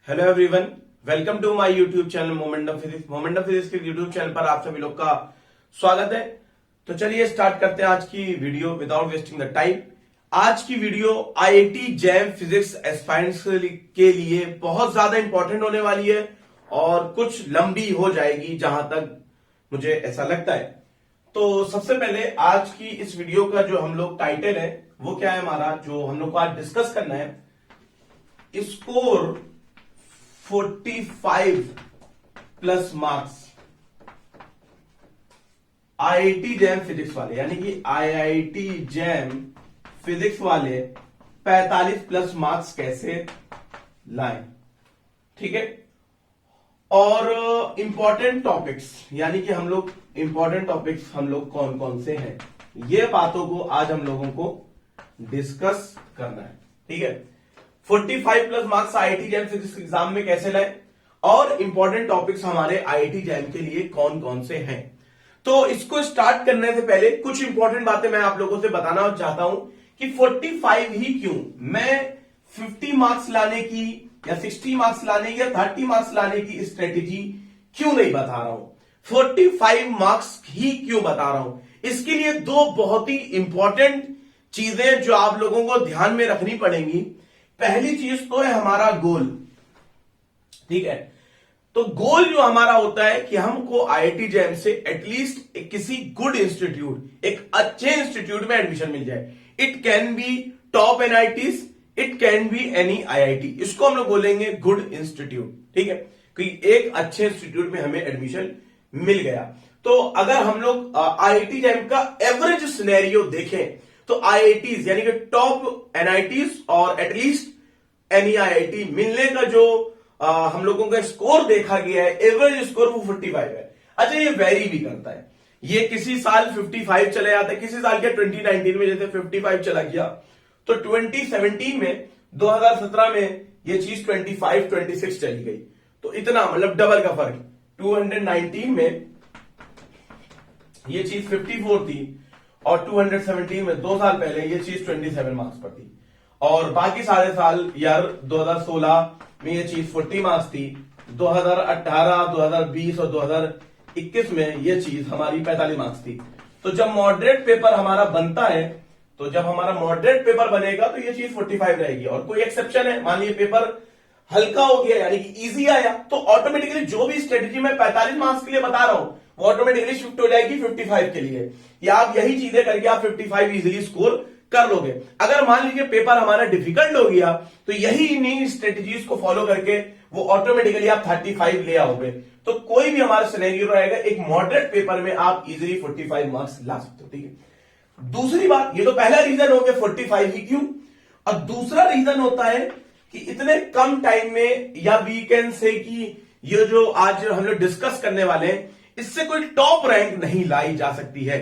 Hello everyone, welcome to my YouTube channel moment of physics. Moment of physics के YouTube channel पर आप सभी लोग का स्वागत है। तो चलिए स्टार्ट करते हैं आज की video without wasting the time. आज की video IIT jam physics aspirants के लिए बहुत ज्यादा इंपॉर्टेंट होने वाली है और कुछ लंबी हो जाएगी जहां तक मुझे ऐसा लगता है। तो सबसे पहले आज की इस वीडियो का जो हम लोग टाइटल है वो क्या है हमारा, जो हम लोग को आज डिस्कस करना है, score 45 plus marks IIT jam physics वाले, यानी कि आईआईटी जैम फिजिक्स वाले 45 प्लस मार्क्स कैसे लाएं। ठीक है, और इंपॉर्टेंट टॉपिक्स, यानी कि हम लोग इंपॉर्टेंट टॉपिक्स हम लोग कौन कौन से हैं, ये बातों को आज हम लोगों को डिस्कस करना है। ठीक है, 45 plus marks IIT jam physics exam में कैसे लाए और इंपॉर्टेंट टॉपिक्स हमारे आईआईटी जैम के लिए कौन कौन से हैं। तो इसको स्टार्ट करने से पहले कुछ इंपॉर्टेंट बातें मैं आप लोगों से बताना चाहता हूं कि 45 ही क्यों, मैं 50 मार्क्स लाने की या 60 मार्क्स लाने की या 30 मार्क्स लाने की स्ट्रेटेजी क्यों नहीं बता रहा हूं, 45 मार्क्स ही क्यों बता रहा हूं। इसके लिए दो बहुत ही इंपॉर्टेंट चीजें जो आप लोगों को ध्यान में रखनी पड़ेंगी। पहली चीज तो है हमारा गोल। ठीक है, तो गोल जो हमारा होता है कि हमको आईआईटी जैम से एटलीस्ट किसी गुड इंस्टीट्यूट, एक अच्छे इंस्टीट्यूट में एडमिशन मिल जाए। It can be top NITs, it can be any IIT, इसको हम लोग बोलेंगे गुड इंस्टीट्यूट। ठीक है, कि एक अच्छे इंस्टीट्यूट में हमें एडमिशन मिल गया। तो अगर हम लोग आईआईटी जैम का एवरेज सिनेरियो देखें तो आईआईटीज यानी कि टॉप एनआईटीज और एटलीस्ट एनी आईआईटी मिलने का जो हम लोगों का स्कोर देखा गया है, एवरेज स्कोर वो 45 है। अच्छा, ये वेरी भी करता है, ये किसी साल 55 चले जाता है, किसी साल के 2019 में जैसे 55 चला गया, तो 2017 में 2017 में ये चीज 25-26 चली गई। तो इतना मतलब डबल का फर्क। 219 में ये चीज 54 थी और 217 में 2 साल पहले ये चीज 27 मार्क्स पर थी, और बाकी सारे साल यार 2016 में ये चीज 40 मार्क्स थी, 2018, 2020 और 2021 में ये चीज हमारी 45 मार्क्स थी। तो जब मॉडरेट पेपर हमारा बनता है, तो जब हमारा मॉडरेट पेपर बनेगा तो ये चीज 45 रहेगी। और कोई एक्सेप्शन है, मान लीजिए पेपर हल्का हो गया यानी कि इजी आया, तो ऑटोमेटिकली जो भी स्ट्रेटेजी मैं 45 मार्क्स के लिए बता रहा हूं वो ऑटोमेटिकली शिफ्ट हो जाएगी 55 के लिए, या आप यही चीजें करके आप 55 इजीली स्कोर कर लोगे। अगर मान लीजिए पेपर हमारा डिफिकल्ट हो गया तो यही इन्हीं स्ट्रेटेजीज को फॉलो करके वो ऑटोमेटिकली आप 35 ले आओगे। तो कोई भी हमारा सिनेरियो रहेगा, एक मॉडरेट पेपर में आप इजीली 45 मार्क्स ला सकते हो। ठीक है, दूसरी बात, ये तो पहला रीजन हो गया 45 ही क्यों, और दूसरा रीजन होता है कि इतने कम टाइम में, या वी कैन से कि ये जो आज हम लोग डिस्कस करने वाले हैं इससे कोई टॉप रैंक नहीं लाई जा सकती है।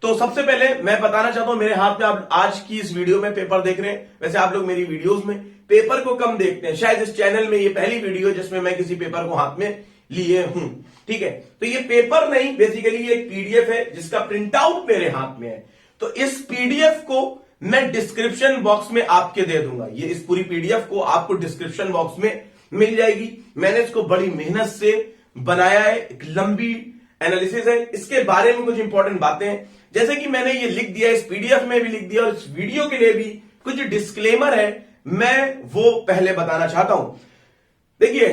तो सबसे पहले मैं बताना चाहता हूं, मेरे हाथ में आप आज की इस वीडियो में पेपर देख रहे हैं। वैसे आप लोग मेरी वीडियोस में पेपर को कम देखते हैं, शायद इस चैनल में ये पहली वीडियो जिसमें मैं किसी पेपर को हाथ में लिए हूं। ठीक है, तो ये पेपर नहीं, बेसिकली ये एक पीडीएफ है जिसका प्रिंट आउट मेरे हाथ में है। तो इस पीडीएफ को मैं डिस्क्रिप्शन बॉक्स में आपके दे दूंगा। ये इस पूरी पीडीएफ को आपको डिस्क्रिप्शन बॉक्स में मिल जाएगी। मैंने इसको बड़ी मेहनत से बनाया है, एक लंबी एनालिसिस है, इसके बारे में कुछ इंपॉर्टेंट बातें जैसे कि मैंने ये लिख दिया, इस पीडीएफ में भी लिख दिया, और इस वीडियो के लिए भी कुछ डिस्क्लेमर है, मैं वो पहले बताना चाहता हूं। देखिए,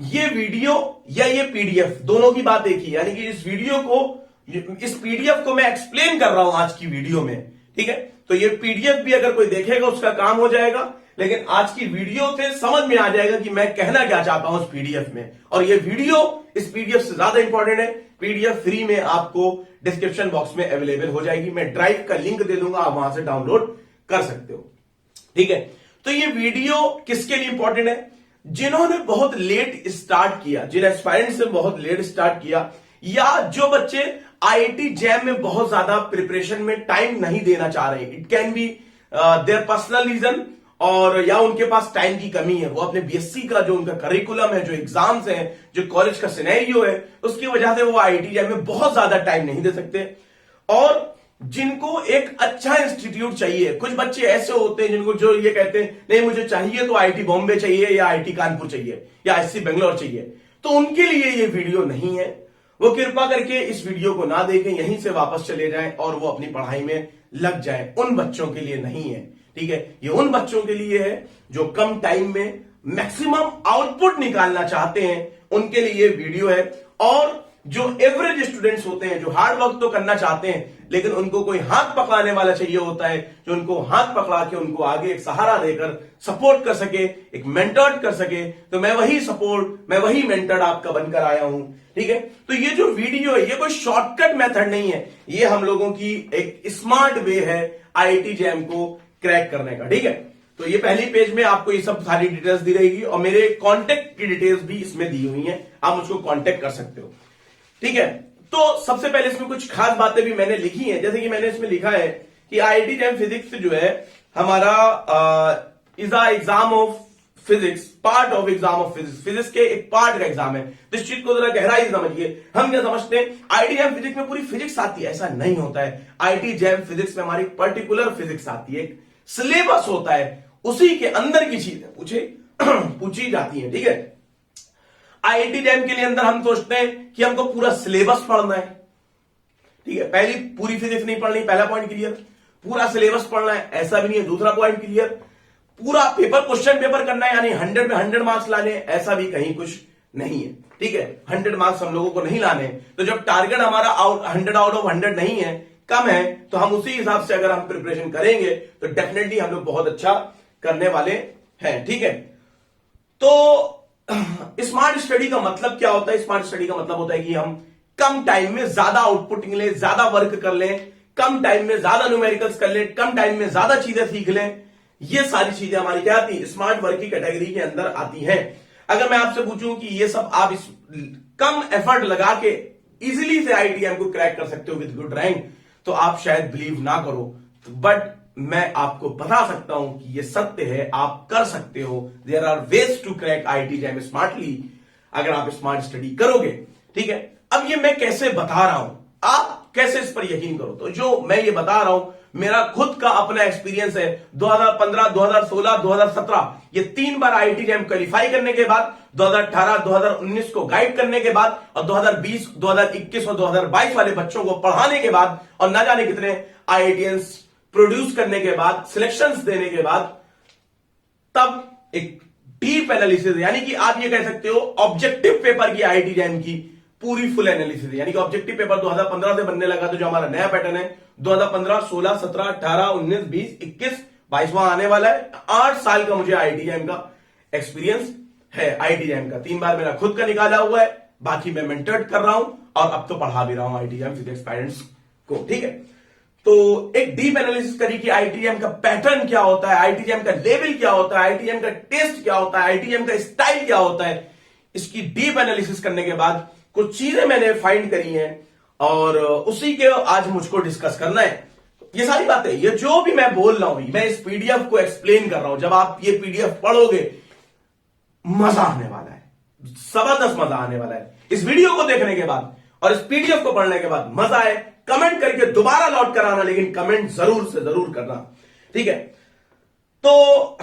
ये वीडियो या ये पीडीएफ दोनों की बात एक ही, यानी कि इस वीडियो को, इस पीडीएफ को मैं एक्सप्लेन कर रहा हूं आज की वीडियो में। ठीक है, तो ये पीडीएफ भी अगर कोई देखेगा उसका काम हो जाएगा, लेकिन आज की वीडियो से समझ में आ जाएगा कि मैं कहना क्या चाहता हूं इस पीडीएफ में। और ये वीडियो इस पीडीएफ से ज्यादा इंपॉर्टेंट है, पीडीएफ फ्री में आपको डिस्क्रिप्शन बॉक्स में अवेलेबल हो जाएगी। मैं ड्राइव का लिंक दे दूंगा, आप वहां से डाउनलोड कर सकते हो। ठीक है, तो ये वीडियो किसके लिए इंपॉर्टेंट है, जिन्होंने बहुत लेट स्टार्ट किया, जिन एस्पायरेंट्स ने बहुत लेट स्टार्ट किया, या जो बच्चे आईआईटी जैम में बहुत ज्यादा प्रिपरेशन में टाइम नहीं देना चाह रहे। It can be there personal reason, और या उनके पास टाइम की कमी है, वो अपने बीएससी का जो उनका करिकुलम है, जो एग्जाम्स हैं, जो कॉलेज का सिनेरियो है, उसकी वजह से वो आईआईटी जैम में बहुत ज्यादा टाइम नहीं दे सकते। और जिनको एक अच्छा इंस्टीट्यूट चाहिए। कुछ बच्चे ऐसे होते हैं जिनको जो ये कहते हैं नहीं मुझे चाहिए तो आईआईटी बॉम्बे चाहिए या आईआईटी कानपुर चाहिए या आईआईसी बेंगलोर चाहिए, तो उनके लिए ये वीडियो नहीं है। वो कृपा करके इस वीडियो को ना देखें, यहीं से वापस चले जाएं और वो अपनी पढ़ाई में लग जाएं। उन बच्चों के लिए नहीं है, ठीक है। ये उन बच्चों के लिए है जो कम टाइम में मैक्सिमम आउटपुट निकालना चाहते हैं, उनके लिए ये वीडियो है। और जो एवरेज स्टूडेंट्स होते हैं, जो हार्ड वर्क तो करना चाहते हैं लेकिन उनको कोई हाथ पकड़ाने वाला चाहिए होता है, जो उनको हाथ पकड़ा के उनको आगे एक सहारा देकर सपोर्ट कर सके, एक मेंटर्ड कर सके, तो मैं वही मेंटर्ड आपका बनकर आया हूं, ठीक है। तो ये जो वीडियो है ये कोई शॉर्टकट मेथड नहीं है, ये हम लोगों की एक स्मार्ट वे है आईआईटी जैम को क्रैक करने का, ठीक है। तो ये पहली पेज में आपको ये सब सारी डिटेल्स दी रहेगी और मेरे कॉन्टेक्ट की डिटेल्स भी इसमें दी हुई हैं, आप मुझको कॉन्टेक्ट कर सकते हो, ठीक है। तो सबसे पहले इसमें कुछ खास बातें भी मैंने लिखी हैं, जैसे कि मैंने इसमें लिखा है कि आईआईटी जैम फिजिक्स जो है हमारा is a exam of physics, part of exam of physics, physics के एक पार्ट का एग्जाम है। तो इस चीज को जरा गहराई से समझिए। हम क्या समझते हैं आईआईटी जैम फिजिक्स में पूरी फिजिक्स आती है, ऐसा नहीं होता है। आईआईटी जैम फिजिक्स में हमारी पर्टिकुलर फिजिक्स आती है, एक सिलेबस होता है, उसी के अंदर की चीजें पूछी जाती है, ठीक है। आईआईटी जैम के लिए अंदर हम सोचते हैं कि हमको पूरा सिलेबस पढ़ना है, ठीक है। पहली पूरी फिजिक्स नहीं पढ़नी, पहला पॉइंट क्लियर। पूरा सिलेबस पढ़ना है, ऐसा भी नहीं है, दूसरा पॉइंट क्लियर। पूरा पेपर क्वेश्चन पेपर करना है, यानी 100 में 100 मार्क्स लाने, ऐसा भी कहीं कुछ नहीं है, ठीक है। 100 मार्क्स हम लोगों को नहीं लाने। तो जब टारगेट हमारा 100 आउट ऑफ 100 नहीं है, कम है, तो हम उसी हिसाब से अगर हम प्रिपरेशन करेंगे तो डेफिनेटली हम लोग बहुत अच्छा करने वाले हैं, ठीक है। तो स्मार्ट स्टडी का मतलब क्या होता है? स्मार्ट स्टडी का मतलब होता है कि हम कम टाइम में ज्यादा आउटपुट लें, ज्यादा वर्क कर लें, कम टाइम में ज्यादा न्यूमेरिकल्स कर लें, कम टाइम में ज्यादा चीजें सीख लें। ये सारी चीजें हमारी क्या आती है? स्मार्ट वर्क की कैटेगरी के अंदर आती हैं। अगर मैं आपसे पूछूं कि ये सब आप इस कम एफर्ट लगा के इजीली से आईआईटी को क्रैक कर सकते हो विद गुड रैंक, तो आप शायद बिलीव ना करो, बट मैं आपको बता सकता हूं कि ये सत्य है, आप कर सकते हो। There are ways to crack IIT JAM smartly, अगर आप स्मार्ट स्टडी करोगे, ठीक है। अब ये मैं कैसे बता रहा हूं, आप कैसे इस पर यकीन करो? तो जो मैं ये बता रहा हूं मेरा खुद का अपना एक्सपीरियंस है। 2015, 2016, 2017 ये 3 बार आईआईटी जैम क्वालिफाई करने के बाद, 2018, 2019 को गाइड करने के बाद, और 2020, 2021 और 2022 वाले बच्चों को पढ़ाने के बाद, और ना जाने कितने आईआईटीएंस प्रोड्यूस करने के बाद, सिलेक्शंस देने के बाद, तब एक डीप एनालिसिस, यानी कि आप ये कह सकते हो ऑब्जेक्टिव पेपर की आईआईटी जैम की पूरी फुल एनालिसिस, यानी कि ऑब्जेक्टिव पेपर 2015 से बनने लगा। तो जो हमारा नया पैटर्न है 2015, 16, 17, 18, 19, 20, 21, 22वां आने वाला है। 8 साल का मुझे आईआईटी जैम का एक्सपीरियंस है। आईआईटी जैम का 3 बार मेरा खुद का निकाला हुआ है, बाकी मैं मेंटर्ड कर रहा हूं और अब तो पढ़ा भी रहा हूं आईआईटी जैम फिजिक्स पेरेंट्स को, ठीक है। तो एक डीप एनालिसिस करी कि आईआईटी जैम का पैटर्न क्या होता है, आईआईटी जैम का लेवल क्या होता है, आईआईटी जैम का टेस्ट क्या होता है, आईआईटी जैम का स्टाइल क्या होता है। इसकी डीप एनालिसिस करने के बाद कुछ चीजें मैंने फाइंड करी हैं और उसी के आज मुझको डिस्कस करना है। ये सारी बातें, ये जो भी मैं बोल रहा हूं, मैं इस पीडीएफ को एक्सप्लेन कर रहा हूं। जब आप ये पीडीएफ पढ़ोगे मजा आने वाला है, जबरदस्त मजा आने वाला है। इस वीडियो को देखने के बाद और इस पीडीएफ को पढ़ने के बाद मजा आए, कमेंट करके दोबारा लौट कर आना, लेकिन कमेंट जरूर से जरूर करना, ठीक है। तो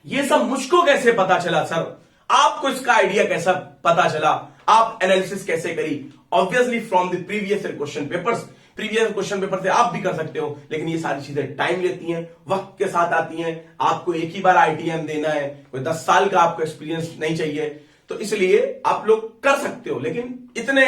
ये सब मुझको कैसे पता चला सर? आपको इसका आइडिया कैसा पता चला? आप एनालिसिस कैसे करी? Obviously from the previous question papers. Previous question paper से आप भी कर सकते हो, लेकिन ये सारी चीजें टाइम लेती हैं, वक्त के साथ आती हैं। आपको एक ही बार आईआईटी देना है, कोई 10 साल का आपको एक्सपीरियंस नहीं चाहिए, तो इसलिए आप लोग कर सकते हो, लेकिन इतने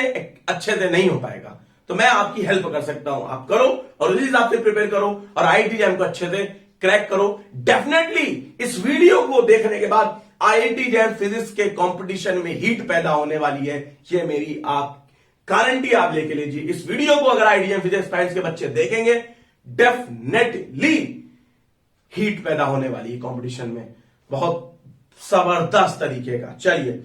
अच्छे से नहीं हो पाएगा। तो मैं आपकी हेल्प कर सकता हूं, आप करो और उसी हिसाब से प्रिपेयर करो और आईआईटी जैम को अच्छे से क्रैक करो। डेफिनेटली इस वीडियो को देखने के बाद आईआईटी जैम फिजिक्स के कंपटीशन में हीट पैदा होने वाली है, ये मेरी आप गारंटी आप लेके लीजिए। इस वीडियो को अगर आईआईटी जैम फिजिक्स साइंस के बच्चे देखेंगे, डेफिनेटली हीट पैदा होने वाली है कंपटीशन में, बहुत जबरदस्त तरीके का। चलिए,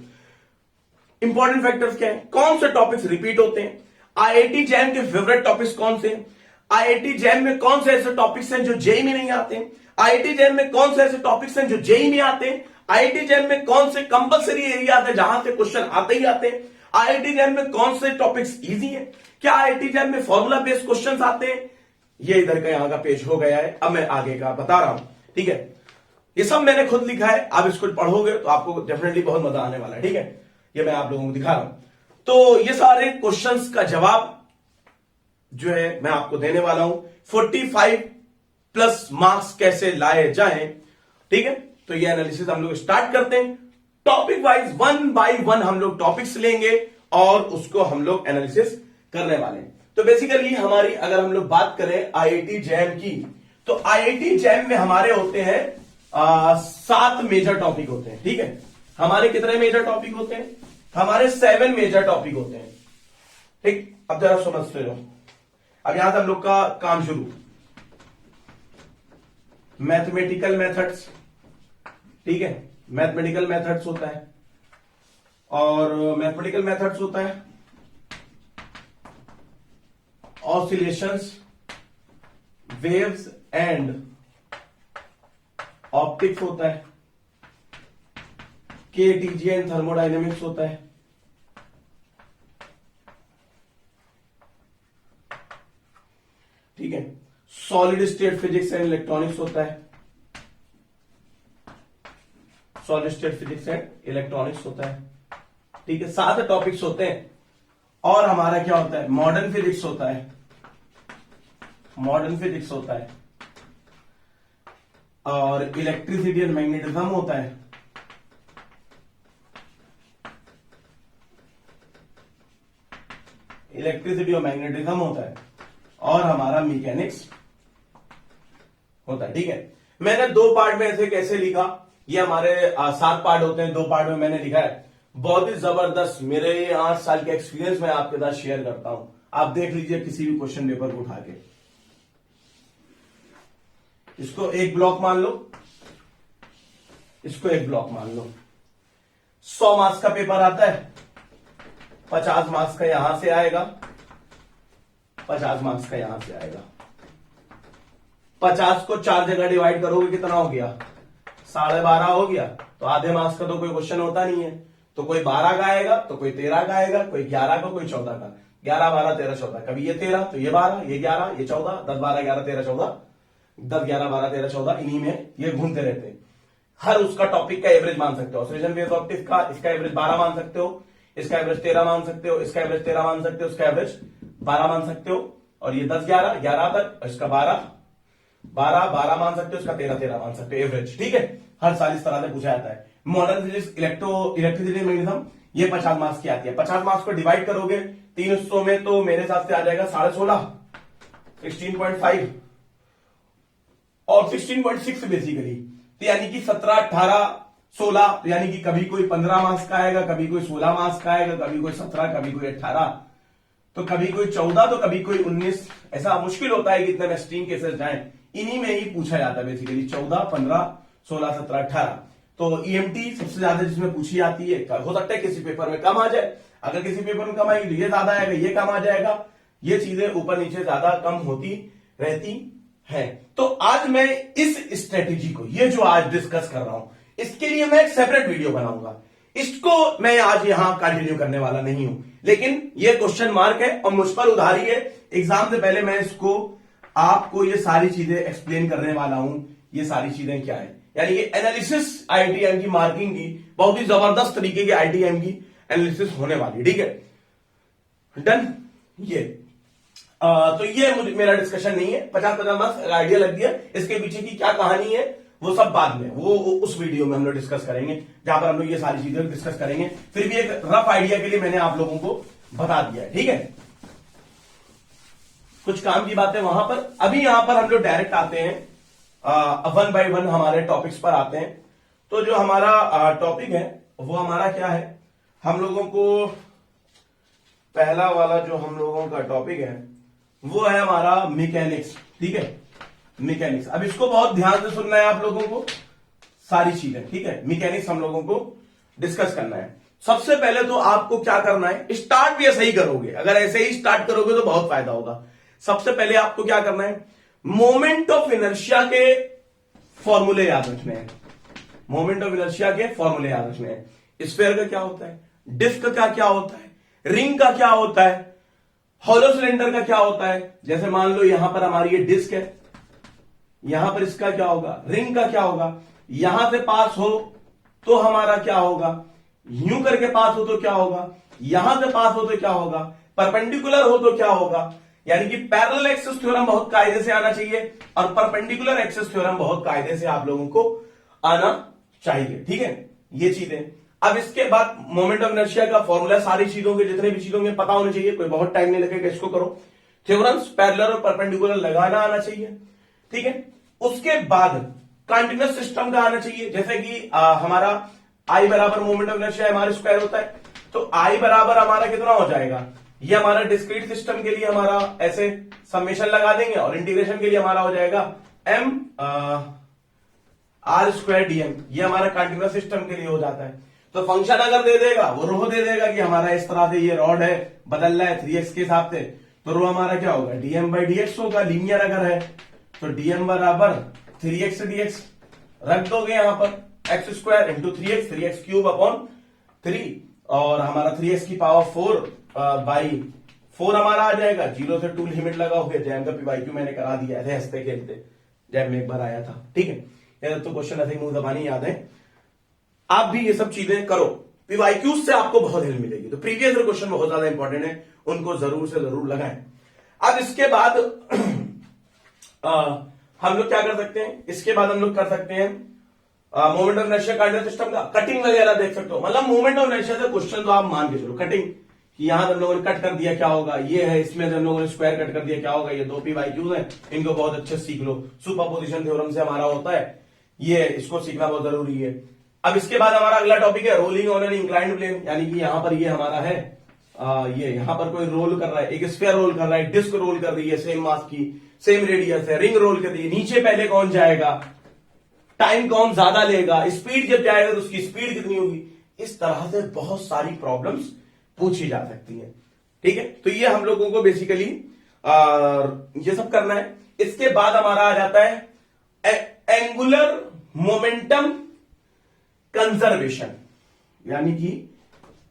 इंपॉर्टेंट फैक्टर्स क्या है, कौन से टॉपिक्स रिपीट होते हैं, आईआईटी जैम के फेवरेट टॉपिक्स कौन से हैं, आईआईटी जैम में कौन से ऐसे टॉपिक्स हैं जो जेईई में नहीं आते हैं, आईआईटी जैम में कौन से ऐसे टॉपिक्स हैं जो जेईई में आते हैं, आईआईटी जैम में कौन से कंपलसरी एरिया है जहां से क्वेश्चन आते ही आते हैं, आईआईटी जैम में कौन से टॉपिक्स इजी है, क्या आईआईटी जैम में फॉर्मूला बेस्ड क्वेश्चंस आते हैं, ये इधर का यहां का पेज हो गया है। अब मैं आगे का बता रहा हूं, ठीक है। ये सब मैंने खुद लिखा है, आप इसको पढ़ोगे तो आपको डेफिनेटली बहुत मजा आने वाला है, ठीक है। ये मैं आप लोगों को दिखा रहा हूं। तो ये सारे क्वेश्चंस का जवाब जो है मैं आपको देने वाला हूं। 45 प्लस मार्क्स कैसे लाए जाएं, ठीक है। तो ये एनालिसिस हम लोग स्टार्ट करते हैं। टॉपिक वाइज 1 बाय 1 हम लोग टॉपिक्स लेंगे और उसको हम लोग एनालिसिस करने वाले हैं। तो बेसिकली हमारी अगर हम लोग बात करें आईआईटी जैम की, तो आईआईटी जैम में हमारे होते हैं 7 मेजर टॉपिक होते हैं, ठीक है। हमारे कितने मेजर टॉपिक होते हैं, हमारे 7 मेजर टॉपिक होते हैं, ठीक। अब जरा समझते रहो। अब यहां से हम लोग का काम शुरू। मैथमेटिकल मेथड्स, ठीक है, मैथमेटिकल मेथड्स होता है, और मैथमेटिकल मेथड्स होता है ऑसिलेशंस, वेव्स एंड ऑप्टिक्स होता है, केटीजी एंड थर्मोडायनेमिक्स होता है, ठीक है। Solid state physics and electronics होता है, solid state physics and electronics होता है, ठीक है। 7 टॉपिक्स होते हैं। और हमारा क्या होता है, मॉडर्न फिजिक्स होता है, मॉडर्न फिजिक्स होता है, और इलेक्ट्रिसिटी एंड मैग्नेटिज्म होता है, इलेक्ट्रिसिटी और मैग्नेटिज्म होता है, और हमारा मैकेनिक्स होता है, ठीक है। मैंने 2 पार्ट में ऐसे कैसे लिखा, ये हमारे 7 पार्ट होते हैं, 2 पार्ट में मैंने लिखा है। बहुत ही जबरदस्त मेरे 8 साल के एक्सपीरियंस में आपके साथ शेयर करता हूं। आप देख लीजिए किसी भी क्वेश्चन पेपर को उठा के, इसको एक ब्लॉक मान लो, इसको एक ब्लॉक मान लो। 100 मार्क्स का पेपर आता है, 50 मार्क्स का यहां से आएगा, 50 मार्क्स का यहां से आएगा। 50 को 4 जगह डिवाइड करोगे कितना हो गया, 12.5 हो गया। तो आधे मार्क्स का तो कोई क्वेश्चन होता नहीं है, तो कोई 12 का आएगा, तो कोई 13 का आएगा, कोई 11 का, कोई 14 का। 11, 12, 13, 14, कभी ये 13 तो ये 12, ये 11, ये 14, 10, 12, 11, 13, 14, 10, 11, 12, 13, 14, इन्हीं में ये घूमते रहते हैं। हर उसका टॉपिक का एवरेज मान सकते हो, ऑसिलेशन वेव्स ऑप्टिक्स का इसका एवरेज 12 मान सकते हो, इसका एवरेज 13 मान सकते हो, इसका एवरेज 13 मान सकते हो, इसका एवरेज 12 मान सकते हो, और ये 10, 11, 11 तक, इसका 12, 12, 12 मान सकते हो, इसका 13, 13 मान सकते हो एवरेज, ठीक है। हर साल इस तरह से पूछा जाता है। मॉडर्न फिजिक्स, इलेक्ट्रिसिटी मैग्नेटिज्म, ये 50 मार्क्स की आती है। 50 मार्क्स को डिवाइड करोगे 3 हिस्सों में, तो मेरे हिसाब से आ जाएगा 16.5, 16.5 और 16.6 बेसिकली। तो यानी कि 17, 18, 16, यानी कि कभी कोई 15 मार्क्स का आएगा, कभी कोई 16 मार्क्स का आएगा, कभी कोई 17, कभी कोई 18, तो कभी कोई 14, तो कभी कोई 19। ऐसा मुश्किल होता है कि इतने एक्सट्रीम केसेस जाएं, इन्हीं में ही पूछा जाता है बेसिकली। 14, 15, 16, 17, 18। तो ईएमटी सबसे ज्यादा जिसमें पूछी जाती है। हो सकता है किसी पेपर में कम आ जाए, अगर किसी पेपर में कम आएगी तो ये ज्यादा आएगा, ये कम आ जाएगा, ये चीजें ऊपर नीचे ज्यादा कम होती रहती है। तो आज मैं इस स्ट्रेटेजी को, ये जो आज डिस्कस कर रहा हूं, इसके लिए मैं एक सेपरेट वीडियो बनाऊंगा। इसको मैं आज यहां कंटिन्यू करने वाला नहीं हूं, लेकिन ये क्वेश्चन मार्क है और मुझ पर उधारी है। एग्जाम से पहले मैं इसको आपको ये सारी चीजें एक्सप्लेन करने वाला हूं। ये सारी चीजें क्या है, यानी ये एनालिसिस आईआईटीएम की मार्किंग की बहुत ही जबरदस्त तरीके की आईआईटीएम की एनालिसिस होने वाली, ठीक है। डन। ये तो ये मुझे मेरा डिस्कशन नहीं है। 50-50 मार्क्स आइडिया लग दिया, इसके पीछे की क्या कहानी है वो सब बाद में, वो उस वीडियो में हम लोग डिस्कस करेंगे, जहां पर हम लोग ये सारी चीजें डिस्कस करेंगे। फिर भी एक रफ आइडिया के लिए मैंने आप लोगों को बता दिया है, ठीक है। कुछ काम की बातें वहां पर। अभी यहां पर हम लोग डायरेक्ट आते हैं, 1 बाय 1 हमारे टॉपिक्स पर आते हैं। तो जो हमारा टॉपिक है वो हमारा क्या है, हम लोगों को पहला वाला जो हम लोगों का टॉपिक है वो है हमारा मैकेनिक्स, ठीक है। मैकेनिक्स, अब इसको बहुत ध्यान से सुनना है आप लोगों को, सारी चीजें, ठीक है। मैकेनिक्स हम लोगों को डिस्कस करना है। सबसे पहले तो आपको क्या करना है, स्टार्ट भी ऐसे ही करोगे, अगर ऐसे ही स्टार्ट करोगे तो बहुत फायदा होगा। सबसे पहले आपको क्या करना है, मोमेंट ऑफ इनर्शिया के फॉर्मूले याद रखने हैं। मोमेंट ऑफ इनर्शिया के फॉर्मूले याद रखने हैं। स्फीयर का क्या होता है, डिस्क का क्या होता है, रिंग का क्या होता है, हॉलो सिलेंडर का क्या होता है। जैसे मान लो यहां पर हमारी ये डिस्क है, यहां पर इसका क्या होगा, रिंग का क्या होगा, यहां से पास हो तो हमारा क्या होगा, यूं करके पास हो तो क्या होगा, यहां से पास हो तो क्या होगा, परपेंडिकुलर हो तो क्या होगा। यानी कि पैरेलल एक्सिस थ्योरम बहुत कायदे से आना चाहिए और परपेंडिकुलर एक्सिस थ्योरम बहुत कायदे से आप लोगों को आना चाहिए। ठीक है, ये चीजें। अब इसके बाद मोमेंट ऑफ इनर्शिया का फॉर्मूला, सारी चीजों के जितने भी चीजों में पता होने चाहिए, कोई बहुत टाइम नहीं लगेगा, इसको करो। थ्योरम्स पैरेलल और परपेंडिकुलर लगाना आना चाहिए। ठीक है, उसके बाद कंटीन्यूअस सिस्टम का आना चाहिए। जैसे कि हमारा आई बराबर मोमेंट ऑफ इनर्शिया हमारे स्क्वायर होता है, तो आई बराबर हमारा कितना हो जाएगा, ये हमारा डिस्क्रीट सिस्टम के लिए हमारा ऐसे समेशन लगा देंगे और इंटीग्रेशन के लिए हमारा हो जाएगा एम आर स्क्वायर डीएम, ये हमारा कंटीन्यूअस सिस्टम के लिए हो जाता है। तो फंक्शन अगर दे देगा, वो रो दे देगा कि हमारा इस तरह से ये रॉड है, बदल रहा है 3x के हिसाब से, तो रो हमारा क्या होगा, डीएम बाई डीएक्स होगा। लीनियर अगर है तो डीएम बराबर 3x dx रख दोगे यहां पर x square into 3x cube upon 3, और हमारा 3x की पावर 4 बाई 4 हमारा आ जाएगा। 0 से 2 लिमिट लगा हुआ है। जैम का पीवाईक्यू मैंने करा दिया है, हंसते खेलते जैम में एक बार आया था। ठीक है, ये तो क्वेश्चन ऐसे मुंह जबानी याद है। आप भी ये सब चीजें करो, पीवाईक्यू से आपको बहुत हेल्प मिलेगी। तो प्रीवियस क्वेश्चन बहुत ज्यादा इंपॉर्टेंट है, उनको जरूर से जरूर लगाएं। अब इसके बाद हम लोग क्या कर सकते हैं, इसके बाद हम लोग कर सकते हैं मोमेंट ऑफ इनर्शिया कार्डियल सिस्टम का कटिंग वगैरह देख सकते हो। मतलब मोमेंट ऑफ इनर्शिया से क्वेश्चन तो आप मान के चलो, कटिंग कि यहां हम लोगों ने कट कर दिया क्या होगा, ये है, इसमें हम लोगों ने स्क्वायर कट कर दिया क्या होगा, ये 2 पीवाईक्यूज हैं, इनको बहुत अच्छे से सीख लो। सुपरपोजिशन थ्योरम से हमारा होता है ये, इसको सीखना बहुत जरूरी है। अब इसके बाद हमारा अगला टॉपिक है rolling on an inclined plane. यानी कि यहां पर ये हमारा है ये यहां पर कोई रोल कर रहा है, एक स्फीयर रोल कर रहा है, डिस्क रोल कर रही है, सेम मास की, सेम रेडियस है, रिंग रोल कर रही है। नीचे पहले कौन जाएगा, टाइम कौन ज्यादा लेगा, स्पीड जब जाएगा तो उसकी स्पीड कितनी होगी। इस तरह से बहुत सारी प्रॉब्लम्स पूछी जा सकती है। ठीक है, तो ये हम लोगों को बेसिकली ये सब करना है। इसके बाद हमारा आ जाता है एंगुलर मोमेंटम कंजर्वेशन। यानी कि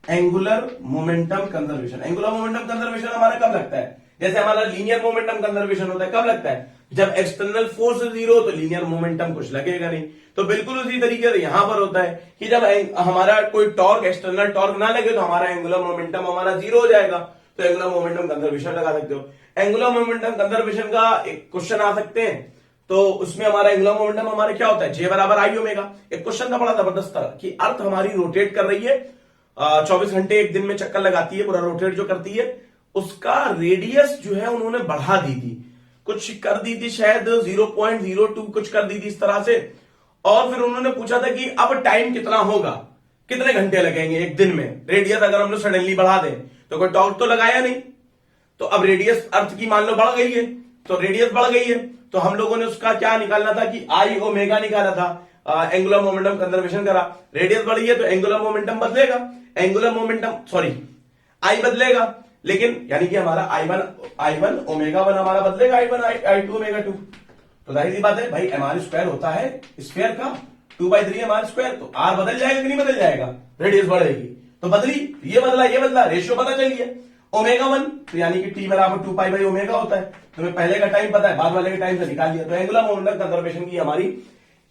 angular momentum conservation, angular momentum conservation हमारा कब लगता है, जैसे हमारा लीनियर मोमेंटम कंजर्वेशन होता है, कब लगता है, जब एक्सटर्नल फोर्स 0 तो लीनियर मोमेंटम कुछ लगेगा नहीं। तो बिल्कुल उसी तरीके से यहां पर होता है कि जब हमारा कोई टॉर्क, एक्सटर्नल टॉर्क ना लगे तो हमारा एंगुलर मोमेंटम हमारा 0 हो जाएगा। तो एंगुलर मोमेंटम कंजर्वेशन लगा सकते हो। एंगुलर मोमेंटम कंजर्वेशन का एक क्वेश्चन आ सकते हैं, तो उसमें हमारा एंगुलर मोमेंटम हमारा क्या होता है, जे बराबर आई ओमेगा। एक क्वेश्चन था बड़ा जबरदस्त था कि अर्थ हमारी रोटेट कर रही है, 24 घंटे एक दिन में चक्कर लगाती है, पूरा रोटेट जो करती है, उसका रेडियस जो है उन्होंने बढ़ा दी थी, कुछ कर दी थी शायद 0.02 कुछ कर दी थी इस तरह से। और फिर उन्होंने पूछा था कि अब टाइम कितना होगा, कितने घंटे लगेंगे एक दिन में, रेडियस अगर हम लोग सडनली बढ़ा दें। तो कोई टॉर्क तो लगाया नहीं, तो अब रेडियस अर्थ की मान लो बढ़ गई है, तो रेडियस बढ़ गई है, तो हम लोगों ने उसका क्या निकालना था कि आई ओमेगा निकाला था, एंगुलर मोमेंटम कंजर्वेशन करा। रेडियस बढ़ी है तो एंगुलर मोमेंटम बदलेगा, एंगुलर मोमेंटम सॉरी आई बदलेगा, लेकिन यानी कि हमारा I1 ओमेगा 1 हमारा बदलेगा, I1 I2 ओमेगा 2। तो जाहिर सी बात है भाई, एम आर स्क्वायर होता है स्क्वायर का 2/3 एम आर स्क्वायर, तो आर बदल जाएगा कि नहीं बदल जाएगा, रेडियस बढ़ेगी तो बदली, ये बदला, रेशियो पता चल गया ओमेगा 1, तो यानी कि टी बराबर 2 पाई बाई ओमेगा होता है। तुम्हें पहले का टाइम पता है, बाद वाले के टाइम से निकाल दिया। तो एंगुलर मोमेंटम कंजर्वेशन की हमारी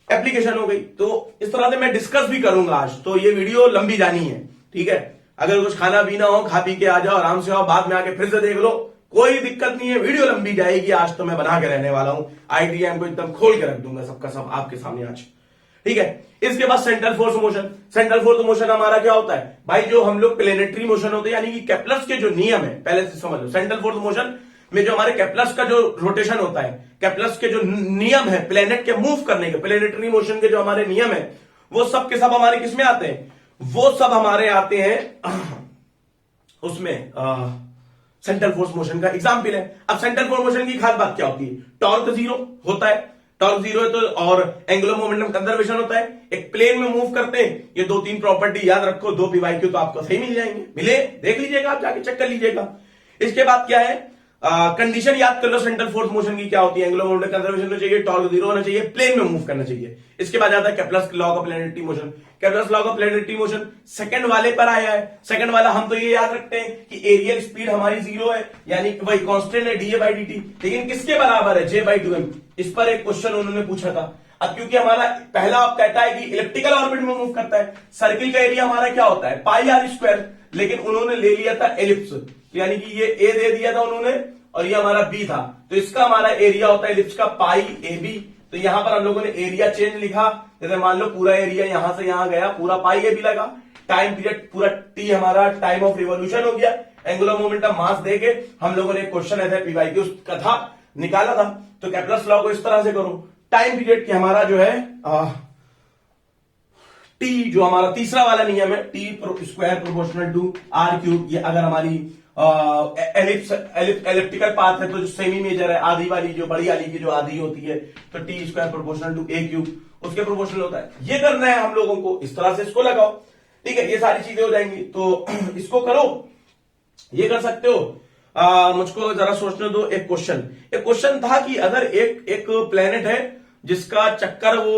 एप्लीकेशन हो गई। तो इस तरह से मैं डिस्कस भी करूंगा आज, तो ये वीडियो लंबी जानी है। ठीक है, अगर कुछ खाना पीना हो, खा पी के आ जाओ, आराम से आओ, बाद में आके फिर से देख लो, कोई दिक्कत नहीं है। वीडियो लंबी जाएगी, आज तो मैं बना के रहने वाला हूं, आईटीएम को एकदम खोल के रख दूंगा सबका सब आपके सामने आज। ठीक है, इसके बाद central force motion. Central force motion हमारा क्या होता है भाई, जो हम लोग प्लेनेटरी मोशन होते हैं, यानी कि केप्लर्स के जो नियम है, पहले से समझ लो। सेंट्रल फोर्स मोशन में जो हमारे केप्लर्स का जो रोटेशन होता है, केप्लर्स के जो नियम है प्लेनेट के मूव करने के, प्लेनेटरी मोशन के जो हमारे नियम है, वो सब के सब हमारे किसमें आते हैं, वो सब हमारे आते हैं उसमें सेंट्रल फोर्स मोशन का एग्जाम्पल है। अब सेंट्रल फोर्स मोशन की खास बात क्या होती है, टॉर्क 0 होता है, टॉर्क 0 है तो, और एंगुलर मोमेंटम कंजर्वेशन होता है, एक प्लेन में मूव करते हैं। ये 2-3 प्रॉपर्टी याद रखो, 2 पीवाईक्यू तो आपको सही मिल जाएंगे, मिले देख लीजिएगा, आप जाके चेक कर लीजिएगा। इसके बाद क्या है, कंडीशन याद कर लो सेंट्रल फोर्स मोशन की क्या होती है, एंगुलर मोमेंटम कंजर्वेशन होना चाहिए, टॉर्क 0 होना चाहिए, प्लेन में मूव करना चाहिए। इसके बाद आता है Kepler's law of planetary motion. Kepler's law of planetary motion second वाले पर आया है। सेकंड वाला हम तो ये याद रखते हैं कि एरियल स्पीड हमारी 0 है, यानी वही कांस्टेंट है dA/dt, लेकिन किसके बराबर है? J/2m। इस पर एक क्वेश्चन उन्होंने पूछा था। अब क्योंकि हमारा पहला आप कहता है कि इलेप्टिकल ऑर्बिट में मूव करता है, सर्किल का एरिया हमारा क्या होता है? πr², लेकिन उन्होंने ले लिया था एलिप्स, यानी कि ये ए दे दिया था उन्होंने और ये हमारा बी था, तो इसका हमारा एरिया होता है एलिप्स का πAb। तो यहां पर हम लोगों ने एरिया चेंज लिखा, जैसे मान लो पूरा एरिया यहां से यहां गया, पूरा πAb लगा, टाइम पीरियड पूरा टी हमारा टाइम ऑफ रिवॉल्यूशन हो गया, एंगुलर मोमेंटम मास देके हम लोगों ने क्वेश्चन ऐसे पीवाईक्यू का था निकाला था। तो कैप्लर्स लॉ को इस तरह से करो, टाइम पीरियड की हमारा जो है टी, जो हमारा तीसरा वाला नियम है, T square proportional to r³, ये अगर हमारी एलिप्टिकल पाथ है तो जो सेमी मेजर है, आधी वाली जो बड़ी वाली की जो आधी होती है, तो T square proportional to a³ उसके प्रोपोर्शनल होता है। ये करना है हम लोगों को, इस तरह से इसको लगाओ, ठीक है, ये सारी चीजें हो जाएंगी। तो इसको करो, ये कर सकते हो। मुझको जरा सोचने दो। एक क्वेश्चन था कि अगर एक प्लेनेट है जिसका चक्कर वो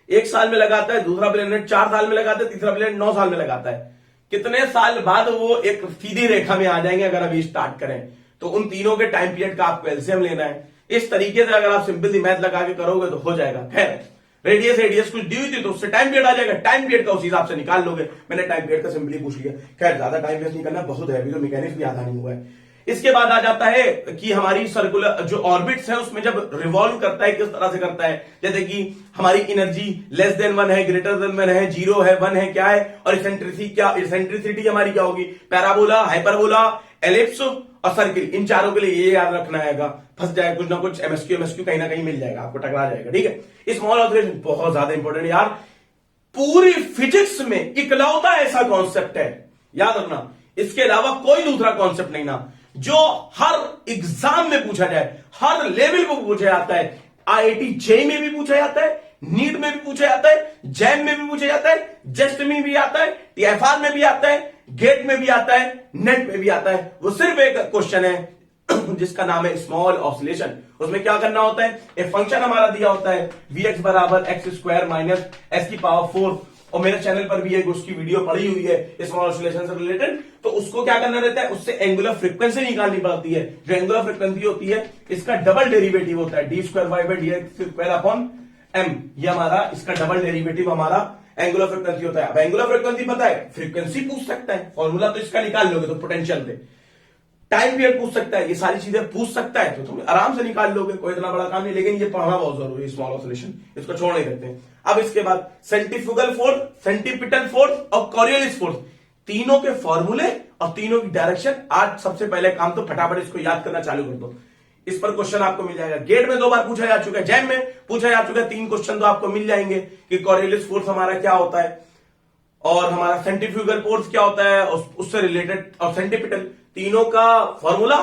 1 साल में लगाता है, दूसरा प्लेनेट 4 साल में लगाता है, तीसरा प्लेनेट 9 साल में लगाता है, कितने साल बाद वो एक सीधी रेखा में आ जाएंगे अगर अभी स्टार्ट करें? तो उन तीनों के टाइम पीरियड का आपको एलसीएम लेना है। इस तरीके से अगर आप सिंपल सी मैथ लगा के करोगे तो हो जाएगा। खैर, रेडियस कुछ दी हुई थी तो उससे टाइम पीरियड आ जाएगा, टाइम पीरियड का उस हिसाब से निकाल लोगे। मैंने टाइम पीरियड का सिंपली पूछ लिया। खैर, ज्यादा टाइम वेस्ट नहीं करना, बहुत है, अभी तो मैकेनिक्स भी आधा नहीं हुआ है। इसके बाद आ जाता है कि हमारी सर्कुलर जो ऑर्बिट्स है उसमें जब रिवॉल्व करता है किस तरह से करता है, जैसे कि हमारी एनर्जी लेस देन 1 है, ग्रेटर देन 1 है, 0 है, 1 है, क्या है, और इसेंट्रिसिटी हमारी क्या होगी? पैराबोला, हाइपरबोला, एलिप्स और सर्किल, इन चारों के लिए ये याद रखना है। फंस जाए कुछ ना कुछ, एमएसक्यू कहीं ना कहीं मिल जाएगा आपको, टकरा जाएगा, ठीक है। स्मॉल ऑब्जर्वेशन बहुत ज्यादा इंपॉर्टेंट यार, पूरी फिजिक्स में इकलौता ऐसा कॉन्सेप्ट है, याद रखना, इसके अलावा कोई दूसरा कॉन्सेप्ट नहीं ना, जो हर एग्जाम में पूछा जाए, हर लेवल को पूछा जाता है। आईआईटी जेईई में भी पूछा जाता है, नीट में भी पूछा जाता है, जैम में भी पूछा जाता है, जस्ट में भी आता है, टीएफआर में भी आता है, गेट में भी आता है, नेट में भी आता है। वो सिर्फ एक क्वेश्चन है जिसका नाम है स्मॉल ऑसिलेशन। उसमें क्या करना होता है? एक फंक्शन हमारा दिया होता है vx बराबर x² माइनस s⁴, और मेरे चैनल पर भी एक उसकी वीडियो पड़ी हुई है स्मॉल ऑसिलेशन से रिलेटेड। तो उसको क्या करना रहता है? उससे एंगुलर फ्रीक्वेंसी निकालनी पड़ती है। जो एंगुलर फ्रीक्वेंसी होती है इसका डबल डेरिवेटिव होता है d²y/dx² अपॉन m, ये हमारा इसका डबल डेरिवेटिव हमारा एंगुलर फ्रीक्वेंसी होता है। अब एंगुलर फ्रीक्वेंसी पता है, फ्रीक्वेंसी पूछ सकता है, फॉर्मूला तो इसका निकाल लोगे तो पोटेंशियल पे, टाइम पीरियड पूछ सकता है, ये सारी चीजें पूछ सकता है तो तुम आराम से निकाल लोगे, कोई इतना बड़ा काम नहीं। लेकिन ये पढ़ना बहुत जरूरी है, स्मॉल ऑसिलेशन, इसको छोड़ नहीं सकते। अब इसके बाद सेंट्रीफ्यूगल फोर्स, सेंटीपिटल फोर्स और कॉरियोलिस फोर्स, तीनों के फॉर्मूले और तीनों की डायरेक्शन। आज सबसे पहले काम तो फटाफट इसको याद करना चालू कर दो, इस पर क्वेश्चन आपको मिल जाएगा। गेट में 2 बार पूछा जा चुका है, जैम में पूछा जा चुका है, 3 क्वेश्चन तो आपको मिल जाएंगे कि कॉरियोलिस फोर्स हमारा क्या होता है और हमारा सेंट्रीफ्यूगल फोर्स क्या होता है उससे रिलेटेड, और सेंटीपिटल, तीनों का फॉर्मूला,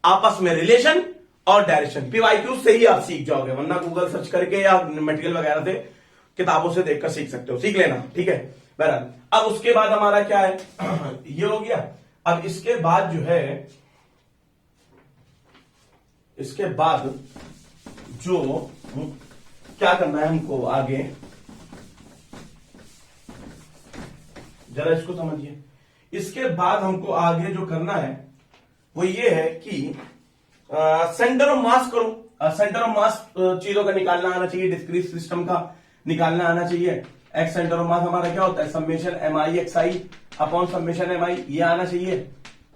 आपस में रिलेशन और डायरेक्शन। पीवाईक्यू से ही आप सीख जाओगे, वरना गूगल सर्च करके या मटेरियल वगैरह से, किताबों से देखकर सीख सकते हो, सीख लेना, ठीक है। बहरहाल, अब उसके बाद हमारा क्या है, ये हो गया। अब इसके बाद जो है, इसके बाद जो क्या करना है हमको आगे, जरा इसको समझिए। इसके बाद हमको आगे जो करना है वो ये है कि सेंटर ऑफ मास करो। सेंटर ऑफ मास चीजों का निकालना आना चाहिए, डिस्क्रीट सिस्टम का निकालना आना चाहिए। एक्स सेंटर ऑफ मास हमारा क्या होता है? Summation mi(xi) upon summation mi, ये आना चाहिए,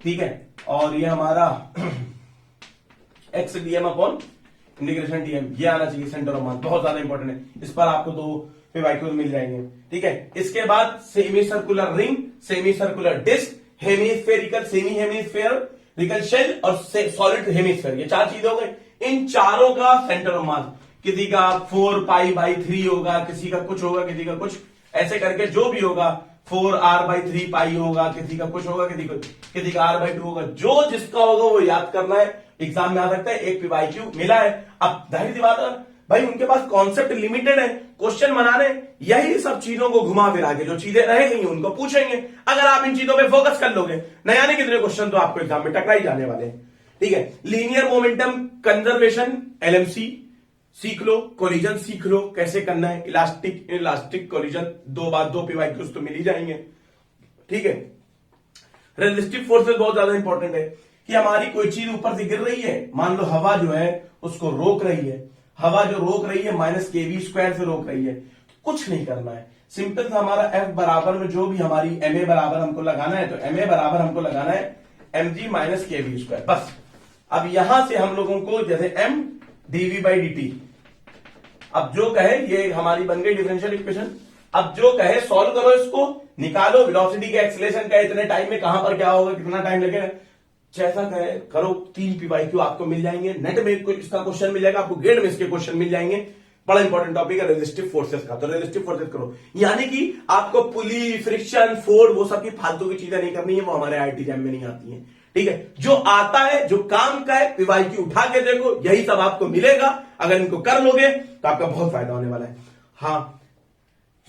ठीक है। और ये हमारा x dm upon integration dm, ये आना चाहिए सेंटर ऑफ मास, बहुत ज्यादा इंपॉर्टेंट है। इस पर आपको 2 पीवाईक्यू मिल जाएंगे, ठीक है। इसके बाद semi circular ring, semi circular disc, hemispherical, semi hemispherical shell और सॉलिड हेमीस्फेयर, ये 4 चीजें हो गई। इन चारों का सेंटर ऑफ मास, किसी का 4π/3 होगा, किसी का कुछ होगा, किसी का कुछ, ऐसे करके जो भी होगा 4r/3π होगा, किसी का कुछ होगा, किसी का r/2 होगा, जो जिसका होगा वो याद करना है, एग्जाम में आ सकता है। एक पीवाईक्यू मिला है। अब जाहिर सी बात है भाई, उनके पास कॉन्सेप्ट लिमिटेड है, क्वेश्चन बनाने, यही सब चीजों को घुमा फिरा के जो चीजें रह गई उनको पूछेंगे। अगर आप इन चीजों पे फोकस कर लोगे, न जाने कितने क्वेश्चन तो आपको एग्जाम में टकरा ही जाने वाले हैं, ठीक है। लीनियर मोमेंटम कंजर्वेशन, LMC, सीख लो, कोलिजन सीख लो कैसे करना है, इलास्टिक इलास्टिक कोलिजन, दो पीवाईक्यूज तो मिल ही जाएंगे, ठीक है। रेजिस्टिव फोर्सेस बहुत ज्यादा इंपॉर्टेंट है कि हमारी कोई चीज ऊपर से गिर रही है, मान लो हवा जो है उसको रोक रही है, हवा जो रोक रही है -kv² से रोक रही है, कुछ नहीं करना है, सिंपल सा हमारा F बराबर में जो भी हमारी ma बराबर हमको लगाना है, तो ma बराबर हमको लगाना है mg -kv², बस। अब यहां से हम लोगों को जैसे m dv/dt, अब जो कहे ये हमारी बन गई डिफरेंशियल इक्वेशन, अब जो कहे सॉल्व करो इसको, निकालो वेलोसिटी के एक्सीलरेशन का इतने टाइम में कहां पर क्या होगा, कितना टाइम लगेगा, जैसा कहे करो, 3 पीवाईक्यू आपको मिल जाएंगे, नेट में इसका क्वेश्चन मिल जाएगा आपको, गेट में इसके क्वेश्चन मिल जाएंगे। बड़ा इंपॉर्टेंट टॉपिक है रेजिस्टिव फोर्सेस का, तो रेजिस्टिव फोर्सेस करो, यानी कि आपको पुली, फ्रिक्शन, फोर्स वो सब की फालतू की चीजें नहीं करनी है, वो हमारे आईटी जैम में नहीं आती है, ठीक है। जो आता है, जो काम का है, पीवाईक्यू उठा के देखो, यही सब आपको मिलेगा, अगर इनको कर लोगे तो आपका बहुत फायदा होने वाला है। हाँ,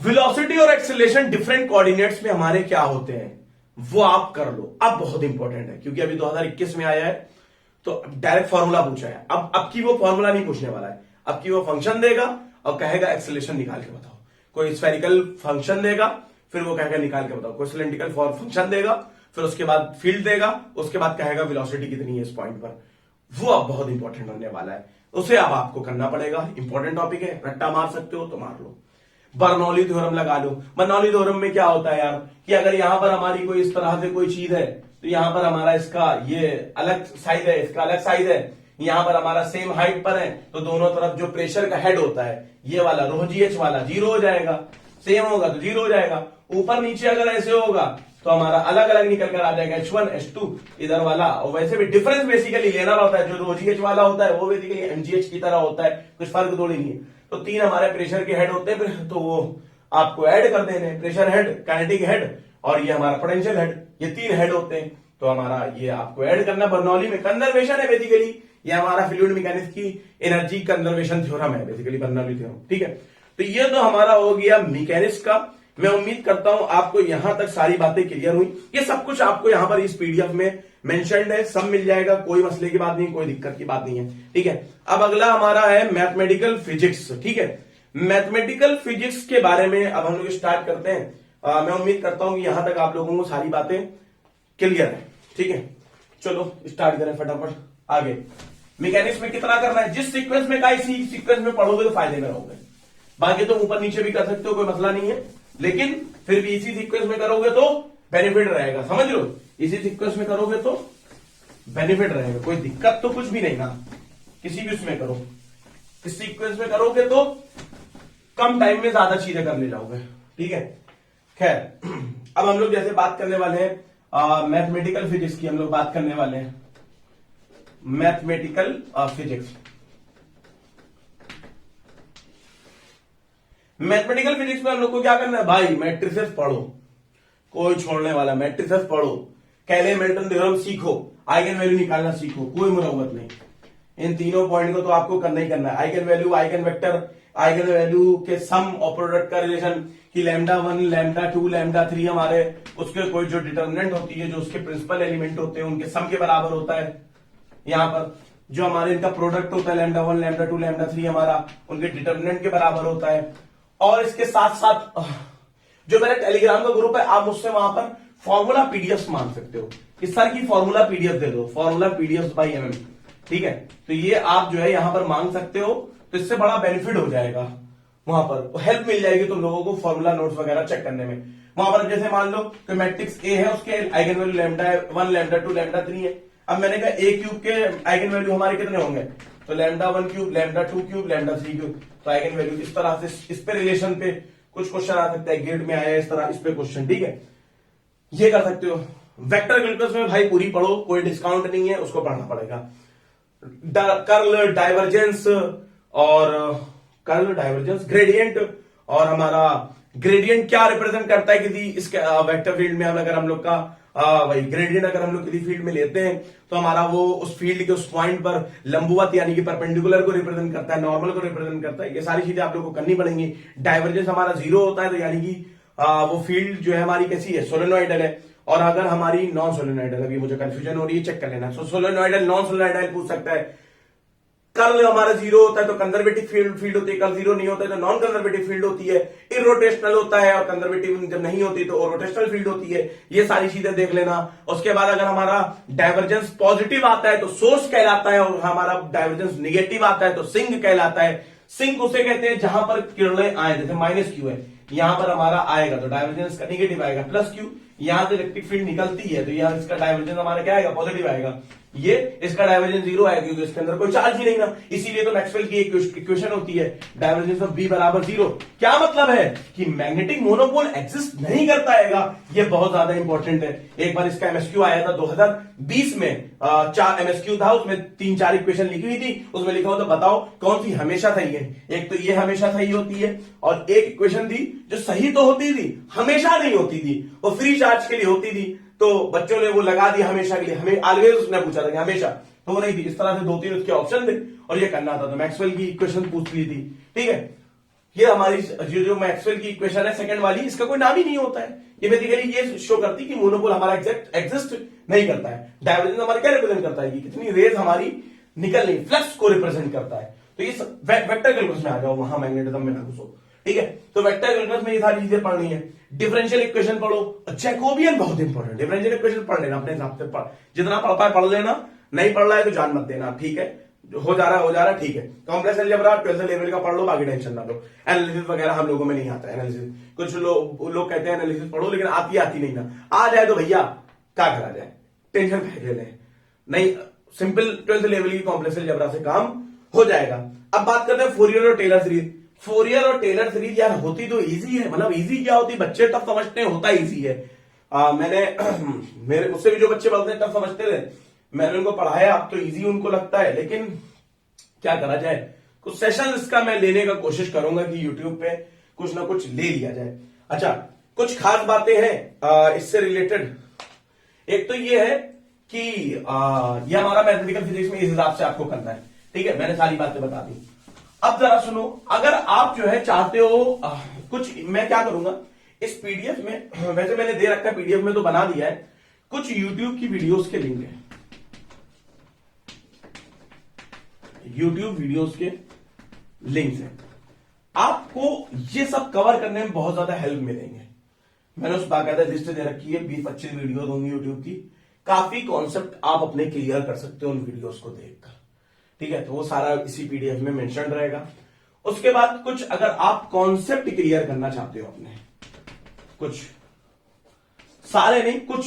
वेलोसिटी और एक्सेलरेशन डिफरेंट कोऑर्डिनेट्स में हमारे क्या होते हैं वो आप कर लो, अब बहुत इंपॉर्टेंट है क्योंकि अभी 2021 में आया है तो डायरेक्ट फॉर्मूला पूछा है, अब की वो फॉर्मूला नहीं पूछने वाला है, अब की वो फंक्शन देगा और कहेगा एक्सेलरेशन निकाल के बताओ, कोई स्फेरिकल फंक्शन देगा फिर वो कहेगा निकाल के बताओ, कोई सिलेंड्रिकल फंक्शन देगा फिर उसके बाद फील्ड देगा, उसके बाद कहेगा वेलोसिटी कितनी है इस पॉइंट पर, वो अब बहुत इंपॉर्टेंट होने वाला है, उसे अब आपको करना पड़ेगा, इंपॉर्टेंट टॉपिक है, रट्टा मार सकते हो तो मार लो। बर्नौली थ्योरम लगा लो, बर्नौली थ्योरम में क्या होता है यार कि अगर यहां पर हमारी कोई इस तरह से कोई चीज है तो यहां पर हमारा इसका ये अलग साइड है, इसका अलग साइड है, यहां पर हमारा सेम हाइट पर है, तो दोनों तरफ जो प्रेशर का हेड होता है ये वाला ρgh वाला 0 हो जाएगा, सेम होगा तो 0 हो जाएगा, ऊपर नीचे अगर ऐसे होगा तो हमारा अलग अलग निकल कर आ जाएगा H1 H2 इधर वाला, और वैसे भी डिफरेंस बेसिकली लेना पड़ता है, जो ρgh वाला होता है वो बेसिकली mgh की तरह होता है, कुछ फर्क थोड़ी नहीं है, तो 3 हमारे प्रेशर के हेड होते हैं, फिर तो वो आपको ऐड कर देने, प्रेशर हेड, काइनेटिक हेड और ये हमारा पोटेंशियल हेड, ये 3 हेड होते हैं, तो हमारा ये आपको ऐड करना, बर्नौली में कंजर्वेशन है बेसिकली, ये हमारा फ्लूइड मैकेनिक्स की एनर्जी कंजर्वेशन थ्योरम है बेसिकली बर्नौली थ्योरम, ठीक है। तो ये तो हमारा हो गया मैकेनिक्स का, मैं उम्मीद करता हूं आपको यहां तक सारी बातें क्लियर हुई, ये सब कुछ आपको यहां पर इस पीडीएफ में मेंशन्ड है, सब मिल जाएगा, कोई मसले की बात नहीं, कोई दिक्कत की बात नहीं है, ठीक है। अब अगला हमारा है मैथमेटिकल फिजिक्स, ठीक है। मैथमेटिकल फिजिक्स के बारे में अब हम लोग स्टार्ट करते हैं, मैं उम्मीद करता हूं कि यहां तक आप लोगों को सारी बातें क्लियर है, ठीक है। चलो स्टार्ट करें फटाफट आगे। मैकेनिक्स में कितना करना है, जिस सीक्वेंस में का इसी सीक्वेंस में पढ़ोगे तो फायदे में रहोगे, बाकी तो ऊपर नीचे भी कर सकते हो, कोई मसला नहीं है, लेकिन फिर भी इसी सीक्वेंस में करोगे तो बेनिफिट रहेगा, समझ लो, इसी सीक्वेंस में करोगे तो बेनिफिट रहेगा, कोई दिक्कत तो कुछ भी नहीं ना, किसी भी उसमें करो, इस सीक्वेंस में करोगे तो कम टाइम में ज्यादा चीजें कर ले जाओगे, ठीक है। खैर अब हम लोग जैसे बात करने वाले हैं मैथमेटिकल फिजिक्स की, हम लोग बात करने वाले हैं मैथमेटिकल फिजिक्स। मैथमेटिकल फिजिक्स में हम लोग को क्या करना है भाई, मैट्रिसेस पढ़ो, कोई छोड़ने वाला, मैट्रिसेस पढ़ो, कैले-मिल्टन थ्योरम सीखो, आइगन वैल्यू निकालना सीखो, कोई मुरव्वत नहीं, इन तीनों पॉइंट को तो आपको करना ही करना है, eigen value, eigen vector, eigen value के सम और प्रोडक्ट का रिलेशन कि λ1, λ2, λ3 हमारे उसके कोई जो डिटर्मिनेंट होती है, जो उसके प्रिंसिपल एलिमेंट होते हैं उनके सम के बराबर होता है, यहां पर जो हमारे इनका प्रोडक्ट होता है λ1, λ2, λ3 हमारा उनके डिटर्मिनेंट के बराबर होता है, और इसके साथ साथ जो मेरा टेलीग्राम का ग्रुप है आप मुझसे वहां पर फॉर्मूला पीडीएफ मांग सकते हो, इस सर की फॉर्मूला पीडीएफ दे दो, फॉर्मूला पीडीएफ बाय एमएम, ठीक है। तो ये आप जो है यहां पर मांग सकते हो, तो इससे बड़ा बेनिफिट हो जाएगा, वहां पर हेल्प मिल जाएगी तुम लोगों को फॉर्मूला नोट्स वगैरह चेक करने में। वहां पर जैसे मान लो कि मैट्रिक्स ए है, उसके आइगन वैल्यू λ1, λ2, λ3 है, अब मैंने कहा ए क्यूब के आइगन वैल्यू हमारे कितने होंगे, तो λ1 क्यूब, λ2 क्यूब, λ3 क्यूब, तो आइगन वैल्यू इस तरह से, इस पे रिलेशन पे कुछ क्वेश्चन आ सकता है, गेट में आया इस तरह, इस पे क्वेश्चन, ठीक है, ये कर सकते हो। वेक्टर कैलकुलस में भाई पूरी पढ़ो, कोई डिस्काउंट नहीं है, उसको पढ़ना पड़ेगा, कर्ल, डाइवर्जेंस और कर्ल, डाइवर्जेंस, ग्रेडियंट, और हमारा ग्रेडियंट क्या रिप्रेजेंट करता है किसी इसके वेक्टर फील्ड में, अगर हम लोग का वही ग्रेडियंट अगर हम लोग किसी फील्ड में लेते हैं तो हमारा वो उस फील्ड के उस पॉइंट पर लंबवत यानी कि परपेंडिकुलर को रिप्रेजेंट करता है, नॉर्मल को रिप्रेजेंट करता है, ये सारी चीजें आप लोग को करनी पड़ेंगी। डाइवर्जेंस हमारा 0 होता है, तो यानी कि वो फील्ड जो है हमारी कैसी है, सोलेनोइडल है, और अगर हमारी नॉन सोलेनोइडल, अभी मुझे कंफ्यूजन हो रही है, चेक कर लेना, सोलेनोइडल, नॉन सोलेनोइडल पूछ सकता है, कर्ल हमारा जीरो होता है तो कंजर्वेटिव फील्ड होती है, कर्ल जीरो नहीं होता है तो नॉन कंजर्वेटिव फील्ड होती है, इरोटेशनल होता है और कंजर्वेटिव जब नहीं होती तो रोटेशनल फील्ड होती है। ये सारी चीजें देख लेना। उसके बाद अगर हमारा डाइवर्जेंस पॉजिटिव आता है तो सोर्स कहलाता है, और हमारा डाइवर्जेंस निगेटिव आता है तो सिंक कहलाता है। सिंक उसे कहते हैं जहां पर किरणें आए, जैसे माइनस क्यू है, यहां पर हमारा आएगा तो डाइवर्जेंस का निगेटिव आएगा, प्लस क्यू यहां से इलेक्ट्रिक फील्ड निकलती है तो यहां इसका डाइवर्जेंस हमारा क्या आएगा, पॉजिटिव आएगा। ये इसका डाइवर्जेंस जीरो आएगा क्योंकि इसके अंदर कोई चार्ज ही नहीं ना, इसीलिए तो मैक्सवेल की इक्वेशन होती है डाइवर्जेंस ऑफ बी बराबर जीरो। क्या मतलब है कि मैग्नेटिक मोनोपोल एग्जिस्ट नहीं करता है, ये बहुत ज्यादा इंपॉर्टेंट है। एक बार इसका एमएसक्यू आया था 2020 में, 4 एमएसक्यू था, उसमें 3-4 इक्वेशन लिखी हुई थी, उसमें लिखा हुआ था बताओ कौन सी हमेशा सही है। एक तो ये हमेशा सही होती है और एक इक्वेशन थी जो सही तो होती थी, हमेशा नहीं होती थी, वो फ्री चार्ज के लिए होती थी, तो बच्चों ने वो लगा दिया हमेशा के लिए, हमें ऑलवेज उसने पूछा था कि हमेशा, तो वो नहीं थी। इस तरह से 2-3 उसके ऑप्शन थे और ये करना था, तो मैक्सवेल की इक्वेशन पूछ ली थी। ठीक है, ये हमारी जो मैक्सवेल की इक्वेशन है सेकंड वाली, इसका कोई नाम ही नहीं होता है। ये बेसिकली ये शो करती कि मोनोपोल हमारा एग्जिस्ट नहीं करता है। डाइवर्जेंस हमारा क्या रिप्रेजेंट करता है कि कितनी रेज हमारी निकल रही, फ्लक्स को रिप्रेजेंट करता है। तो ये वेक्टर कैलकुलस में आ जाओ, वहां मैग्नेटिज्म में ना घुसो। ठीक है, तो वेक्टर कैलकुलस में ये सारी चीजें पढ़नी है। डिफरेंशियल इक्वेशन पढ़ो, जैकोबियन बहुत इंपॉर्टेंट, डिफरेंशियल इक्वेशन पढ़ लेना अपने हिसाब से, जितना पढ़ पाए पढ़ लेना, नहीं पढ़ रहा है तो जान मत देना। ठीक है, हो जा रहा है ठीक है। कॉम्प्लेक्स अलजेब्रा 12th लेवल का पढ़ लो, बाकी टेंशन ना लो। एनालिसिस वगैरह हम लोगों में नहीं आता है एनालिसिस, कुछ लोग कहते हैं एनालिसिस पढ़ो, लेकिन आती नहीं ना। आ जाए तो भैया क्या करा जाए, टेंशन फेंक ले, नहीं सिंपल 12th लेवल की कॉम्प्लेक्स अलजेब्रा से काम हो जाएगा। अब बात करते हैं फोरियर और टेलर सीरीज। फोरियर और टेलर सीरीज यार होती तो इजी है, मतलब इजी क्या होती, बच्चे टफ समझते हैं, होता इजी है। मैंने मेरे मुझसे भी जो बच्चे पढ़ते हैं टफ समझते थे, मैंने उनको पढ़ाया, अब तो इजी उनको लगता है, लेकिन क्या करा जाए, कुछ सेशन इसका मैं लेने का कोशिश करूंगा कि यूट्यूब पे कुछ ना कुछ ले लिया जाए। अच्छा, कुछ खास बातें हैं इससे रिलेटेड। एक तो ये है कि ये हमारा मैथमेटिकल फिजिक्स में इस हिसाब से आपको करना है। ठीक है, मैंने सारी बातें बता दी। अब जरा सुनो, अगर आप जो है चाहते हो कुछ, मैं क्या करूंगा इस पीडीएफ में, वैसे मैंने दे रखा है पीडीएफ में तो बना दिया है, कुछ यूट्यूब की वीडियोस के लिंक है, यूट्यूब वीडियोस के लिंक्स हैं, आपको ये सब कवर करने में बहुत ज्यादा हेल्प मिलेंगे। मैंने उस बाकायदा लिस्ट दे रखी है, 20-25 वीडियो होंगी यूट्यूब की, काफी कॉन्सेप्ट आप अपने क्लियर कर सकते हो उन वीडियोस को देखकर। ठीक है, तो वो सारा इसी पीडीएफ में मेंशन रहेगा। उसके बाद कुछ अगर आप कॉन्सेप्ट क्लियर करना चाहते हो अपने, कुछ सारे नहीं, कुछ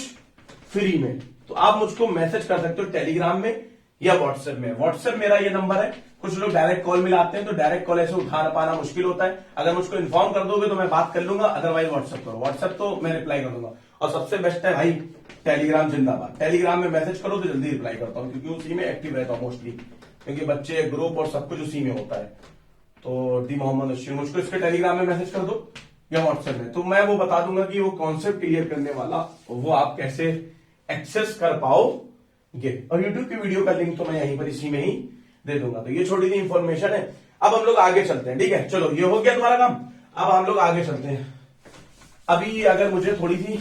फ्री में, तो आप मुझको मैसेज कर सकते हो टेलीग्राम में या व्हाट्सएप में। व्हाट्सएप मेरा ये नंबर है। कुछ लोग डायरेक्ट कॉल मिलाते हैं तो डायरेक्ट कॉल ऐसे उठा पाना मुश्किल होता है, अगर मुझको इन्फॉर्म कर दोगे तो मैं बात कर लूंगा, अदरवाइज व्हाट्सएप करो, व्हाट्सएप तो मैं रिप्लाई कर दूंगा। और सबसे बेस्ट है भाई टेलीग्राम जिंदाबाद, टेलीग्राम में मैसेज करो तो जल्दी रिप्लाई करता हूं, क्योंकि उसी में एक्टिव रहता हूं मोस्टली, क्योंकि बच्चे ग्रुप और सब कुछ उसी में होता है। तो दी मोहम्मद अशीर, मुझको इसके टेलीग्राम में मैसेज कर दो या व्हाट्सएप में, तो मैं वो बता दूंगा कि वो कॉन्सेप्ट क्लियर करने वाला वो आप कैसे एक्सेस कर पाओगे। और यूट्यूब की वीडियो का लिंक तो मैं यहीं पर इसी में ही दे दूंगा। तो ये छोटी सी इंफॉर्मेशन है। अब हम लोग आगे चलते हैं। ठीक है, चलो ये हो गया तुम्हारा काम, अब हम लोग आगे चलते हैं। अभी अगर मुझे थोड़ी सी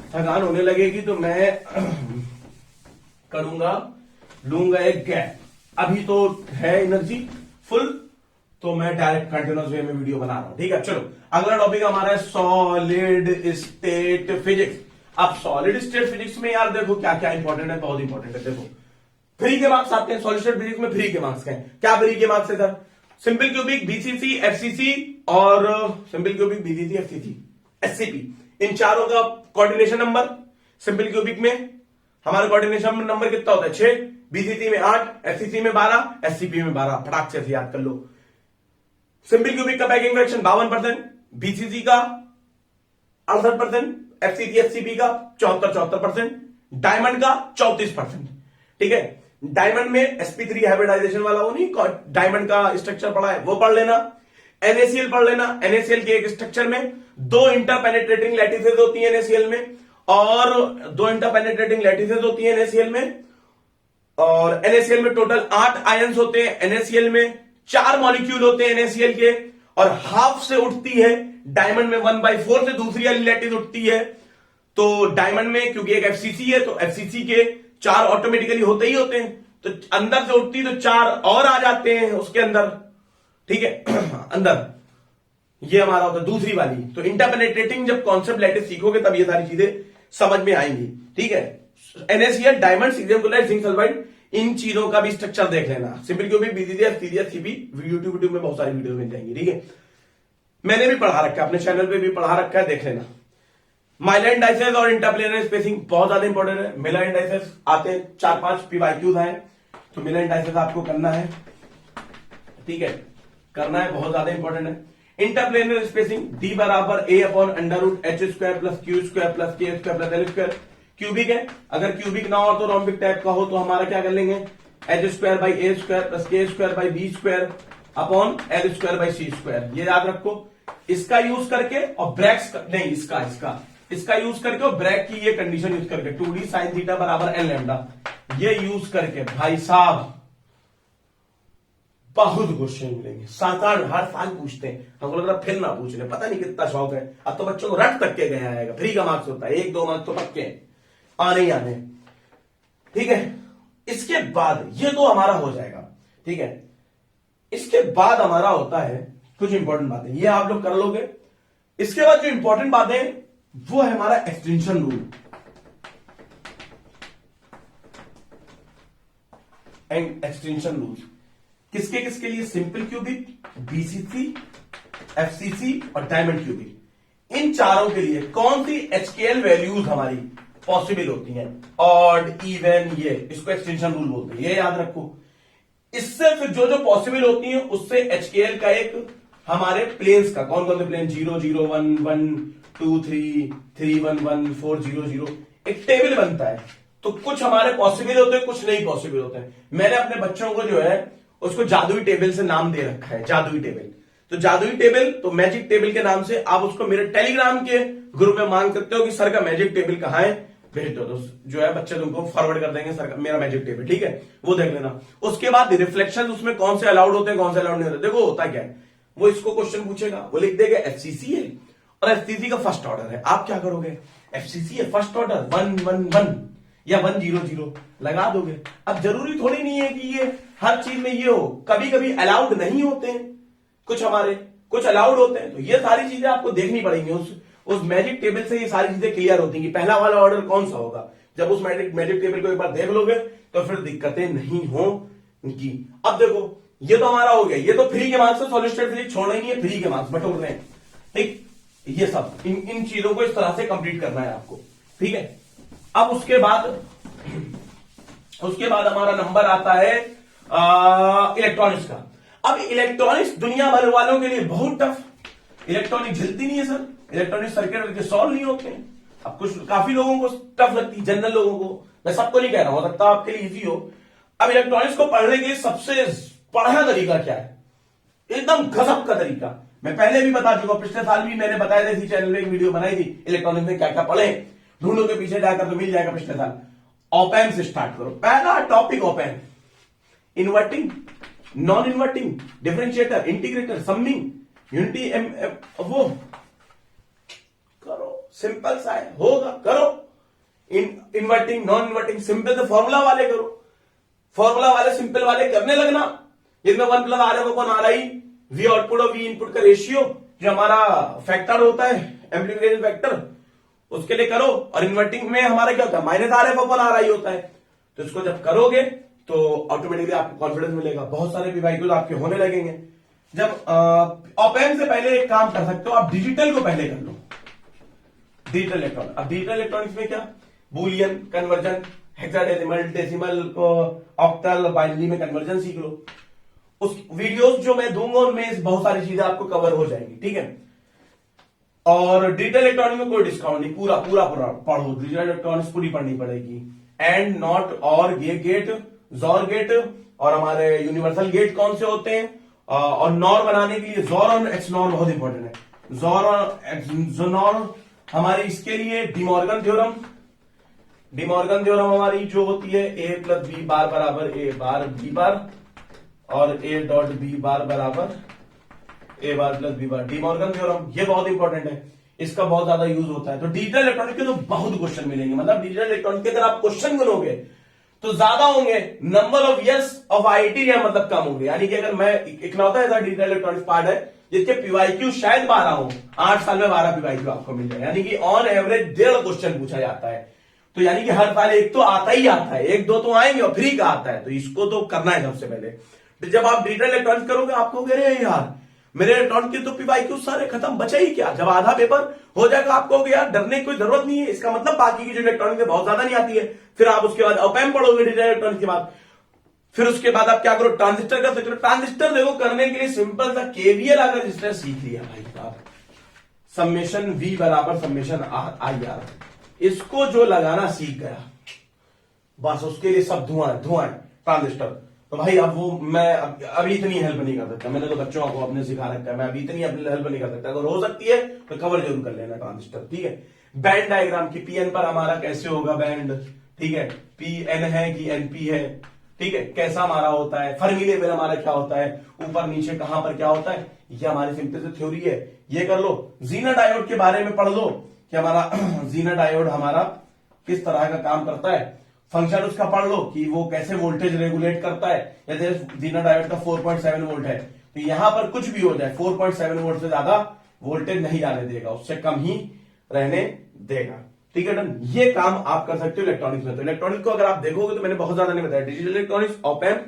थकान होने लगेगी तो मैं करूंगा, लूंगा एक गैप। अभी तो है एनर्जी फुल, तो मैं डायरेक्ट कंटिन्यूअस वे में वीडियो बना रहा हूं। ठीक है, चलो अगला टॉपिक हमारा है सॉलिड स्टेट फिजिक्स। अब सॉलिड स्टेट फिजिक्स में यार देखो क्या क्या इंपॉर्टेंट है, बहुत इंपॉर्टेंट है। देखो फ्री के मार्क्स आते हैं सॉलिड स्टेट फिजिक्स में, फ्री के मार्क्स हैं। क्या फ्री के मार्क्स है sir? Simple cubic, BCC, FCC और simple cubic, BCC, FCC, SCP, इन चारों का कोऑर्डिनेशन नंबर। सिंपल क्यूबिक में हमारा कोऑर्डिनेशन नंबर कितना होता है? 6, बीसीसी में 8, एफसीसी में 12, एससीपी में 12। फटाक से याद कर लो। सिंपल क्यूबिक का पैकिंग फ्रैक्शन 52%, बीसीसी का 68%, एफसीसी एससीपी का 74%, डायमंड का 34%। ठीक है, डायमंड में sp3 हाइब्रिडाइजेशन वाला वो नहीं, डायमंड का स्ट्रक्चर पढ़ा है वो पढ़ लेना। NaCl पढ़ लेना। NaCl के एक स्ट्रक्चर में 2 इंटरपेनेट्रेटिंग लैटिसेस होती है NaCl में, और 2 इंटरपेनेट्रेटिंग लैटिसेस होती है NaCl में, और NaCl में टोटल 8 आयंस होते हैं। NaCl में 4 मॉलिक्यूल होते हैं NaCl के, और हाफ से उठती है। डायमंड में 1/4 से दूसरी वाली लैटिस उठती है। तो डायमंड में क्योंकि एक एफसीसी है तो एफसीसी के 4 ऑटोमेटिकली होते ही होते हैं, तो अंदर से उठती तो 4 और आ जाते हैं उसके अंदर, ठीक है अंदर। ये हमारा होता है दूसरी वाली। तो इंटरपेनेट्रेटिंग जब कॉन्सेप्ट लैटिस सीखोगे तब ये सारी चीजें समझ में आएंगी, ठीक है। NaCl, diamond, cerium chloride, zinc sulphide, इन चीजों का भी स्ट्रक्चर देख लेना। सिंपल क्यों भी BCDS, CDS, CP यूट्यूब में बहुत सारी वीडियो मिल जाएंगी, ठीक है। मैंने भी पढ़ा रखा है, अपने चैनल पे भी पढ़ा रखा है, देख लेना। माइलर इंडाइसेस और इंटरप्लेनर स्पेसिंग बहुत ज्यादा इंपॉर्टेंट है। मिलर इंडाइसेस आते हैं 4-5 PYQs आए, तो मिलर इंडाइसेस आपको करना है, ठीक है, करना है, बहुत ज्यादा इंपॉर्टेंट है। इंटरप्लेनर स्पेसिंग D बराबर A/√H² plus Q² plus K² plus L²। Cubic है, अगर क्यूबिक ना हो तो रोम्बिक टाइप का हो तो हमारा क्या कर लेंगे, H²/A² plus K²/B² upon L²/C²। ये याद रखो, इसका यूज करके और ब्रैक्स नहीं, इसका यूज करके और ब्रैक की ये कंडीशन यूज करके 2D sin थीटा बराबर n लैम्डा, ये यूज करके भाई साहब बहुत क्वेश्चन मिलेंगे। 7-8 हर साल पूछते हैं, हमको लग रहा फिर ना पूछ रहे, पता नहीं कितना शौक है। अब तो बच्चों को रट तक के गया आएगा, फ्री का मार्क्स होता है, 1-2 मार्क्स तो पक्के आने ही आने, ठीक है। इसके बाद ये तो हमारा हो जाएगा, ठीक है। इसके बाद हमारा होता है कुछ इंपॉर्टेंट बातें, ये आप लोग कर लोगे। इसके बाद जो इंपॉर्टेंट बातें वो है हमारा extension rule and extension rule. किसके किसके लिए, सिंपल क्यूबिक, BCC, FCC और डायमंड क्यूबिक, इन चारों के लिए कौन सी HKL वैल्यूज हमारी पॉसिबल होती हैं, ऑड, इवन, ये इसको एक्सटेंशन रूल बोलते हैं, ये याद रखो। इससे फिर जो जो पॉसिबल होती हैं उससे HKL का एक हमारे प्लेन्स का, कौन कौन से प्लेन, 0 0 1 1 2 3 3 1 1 4 0 0, एक टेबल बनता है। तो कुछ हमारे पॉसिबल होते हैं, कुछ नहीं पॉसिबल होते हैं। मैंने अपने बच्चों को जो है उसको जादुई टेबल से नाम दे रखा है, जादुई टेबल। तो जादुई टेबल, तो मैजिक टेबल के नाम से आप उसको मेरे टेलीग्राम के ग्रुप में मांग सकते हो कि सर का मैजिक टेबल कहां है, भेज दो, तो जो है बच्चे तुमको फॉरवर्ड कर देंगे सर का मेरा मैजिक टेबल, ठीक है, वो देख लेना। उसके बाद रिफ्लेक्शन उसमें कौन से अलाउड होते हैं, कौन से अलाउड नहीं होते। देखो होता क्या है, वो इसको क्वेश्चन पूछेगा, वो लिख देगा FCC है और FCC का फर्स्ट ऑर्डर है। आप क्या करोगे, FCC है फर्स्ट ऑर्डर 1 1 1 या 1 0 0 लगा दोगे। अब जरूरी थोड़ी नहीं है कि ये हर चीज में ये हो, कभी कभी अलाउड नहीं होते हैं, कुछ हमारे कुछ अलाउड होते हैं। तो ये सारी चीजें आपको देखनी पड़ेंगी, उस मैजिक टेबल से ये सारी चीजें क्लियर होती हैं कि पहला वाला ऑर्डर कौन सा होगा। जब उस मैजिक टेबल को एक बार देख लोगे तो फिर दिक्कतें नहीं होंगी। अब देखो ये तो हमारा हो गया, ये तो फ्री के मार्क्स है, सॉलिड स्टेट फिजिक्स छोड़ना ही नहीं है, फ्री के मार्क्स बटोर रहे हैं, ठीक। ये सब इन चीजों को इस तरह से कंप्लीट करना है आपको, ठीक है। अब उसके बाद हमारा नंबर आता है इलेक्ट्रॉनिक्स का। अब इलेक्ट्रॉनिक्स दुनिया भर वालों के लिए बहुत टफ, इलेक्ट्रॉनिक झेलती नहीं है सर, इलेक्ट्रॉनिक सर्किट के सॉल्व नहीं होते हैं। अब कुछ काफी लोगों को टफ लगती है, जनरल लोगों को, मैं सबको नहीं कह रहा हूं, हो सकता है आपके लिए इजी हो। अब इलेक्ट्रॉनिक्स को पढ़ने के सबसे बढ़िया तरीका क्या है, एकदम गजब का तरीका, मैं पहले भी बता चुका, पिछले साल भी मैंने बताया था, इसी चैनल में एक वीडियो बनाई थी, इलेक्ट्रॉनिक्स में क्या क्या पढ़े, ढूंढो के पीछे जाकर तो मिल जाएगा पिछले साल। ऑपैम्प से स्टार्ट करो, पहला topic opamp, inverting, non inverting, differentiator, integrator, summing, unity, वो करो, सिंपल सा है, होगा, करो। इन्वर्टिंग, नॉन इन्वर्टिंग, सिंपल से फॉर्मूला वाले करो, फॉर्मूला वाले सिंपल वाले करने लगना, जिसमें 1 plus RF upon RI, V output और V इनपुट का रेशियो जो हमारा फैक्टर होता है, एम्प्लीफिकेशन फैक्टर, उसके लिए करो। और इन्वर्टिंग में हमारा क्या होता है, -RF अपॉन RI होता है। तो इसको जब करोगे तो ऑटोमेटिकली आपको कॉन्फिडेंस मिलेगा, बहुत सारे PYQs आपके होने लगेंगे। जब ऑपैम्प से पहले एक काम कर सकते हो, आप डिजिटल को पहले कर लो, डिजिटल इलेक्ट्रॉनिक्स। अब डिजिटल इलेक्ट्रॉनिक्स में क्या, Boolean, conversion, hexadecimal, decimal, octal, binary में कन्वर्जन सीख लो। उस वीडियोस जो मैं दूंगा उनमें बहुत सारी चीजें आपको कवर हो जाएंगी, ठीक है। और डिजिटल इलेक्ट्रॉनिक्स में कोई डिस्काउंट नहीं, पूरा पढ़ो, डिजिटल इलेक्ट्रॉनिक्स पूरी पढ़नी पड़ेगी। एंड, नॉट, और, गेट, जोर गेट और हमारे यूनिवर्सल गेट कौन से होते हैं, और नॉर बनाने के लिए जोर और एक्स नॉर बहुत इंपॉर्टेंट है। जोर और एक्स नॉर हमारी इसके लिए डिमॉर्गन थ्योरम, डिमॉर्गन थ्योरम हमारी जो होती है A प्लस B बार बराबर A बार B बार और A डॉट B बार बराबर A bar plus B bar, De Morgan theorem, ये बहुत इंपॉर्टेंट है, इसका बहुत ज्यादा यूज होता है। तो डिजिटल इलेक्ट्रॉनिक के तो बहुत क्वेश्चन मिलेंगे, मतलब डिजिटल इलेक्ट्रॉनिक के अगर आप क्वेश्चन गिनोगे तो ज्यादा होंगे, number of years of IIT RAM मतलब कम होंगे। यानी कि अगर मैं इकलौता ऐसा डिजिटल इलेक्ट्रॉनिक्स पार्ट है जिसके पीवाईक्यू शायद 12 हो, 8 साल में 12 पीवाईक्यू आपको मिल जाए, यानी कि ऑन एवरेज 1.5 क्वेश्चन पूछा जाता है। तो यानी कि हर साल एक तो आता ही आता है, एक दो तो आएंगे और फ्री का आता है, तो इसको तो करना है सबसे पहले। तो जब आप डिजिटल इलेक्ट्रॉनिक्स करोगे आपको कह रहे हैं यार मेरे इलेक्ट्रॉनिक के तो पीवाईक्यू सारे खत्म, बचा ही क्या। जब आधा पेपर हो जाएगा आपको यार डरने की कोई जरूरत नहीं है, इसका मतलब बाकी की जो इलेक्ट्रॉनिक है बहुत ज्यादा नहीं आती है। फिर आप उसके बाद ऑप-एम्प पढ़ोगे डिजिटल इलेक्ट्रॉनिक के बाद, फिर उसके बाद आप क्या करो, ट्रांजिस्टर कर सकते हो। ट्रांजिस्टर देखो करने के लिए सिंपल सा केवीएल अगर जिसने सीख लिया भाई साहब, समेशन वी बराबर समेशन आर आई आर, इसको जो लगाना सीख गया बस उसके लिए सब धुआं धुआं ट्रांजिस्टर। तो भाई अब वो मैं अभी इतनी हेल्प नहीं कर सकता, मैंने तो बच्चों को अपने सिखा रखा है, मैं अभी इतनी अपनी हेल्प नहीं कर सकता। अगर हो सकती है तो कवर जरूर कर लेना ट्रांजिस्टर, ठीक है। बैंड डायग्राम की पीएन पर हमारा कैसे होगा बैंड, ठीक है, पी एन है कि एनपी है, ठीक है, कैसा हमारा होता है, फर्मी लेवल हमारा क्या होता है, ऊपर नीचे कहां पर क्या होता है, ये हमारी सिंपल से थ्योरी है, ये कर लो। जीना डायोड के बारे में पढ़ लो कि हमारा जीना डायोड हमारा किस तरह का काम करता है, फंक्शन उसका पढ़ लो कि वो कैसे वोल्टेज रेगुलेट करता है। जैसे जीना डायोड का 4.7 वोल्ट है, तो यहां पर कुछ भी हो जाए 4.7 वोल्ट से ज्यादा वोल्टेज नहीं जाने देगा, उससे कम ही रहने देगा, ठीक है डन। ये काम आप कर सकते हो इलेक्ट्रॉनिक्स में। तो इलेक्ट्रॉनिक्स को अगर आप देखोगे तो मैंने बहुत ज्यादा नहीं बताया, digital electronics, op-amp,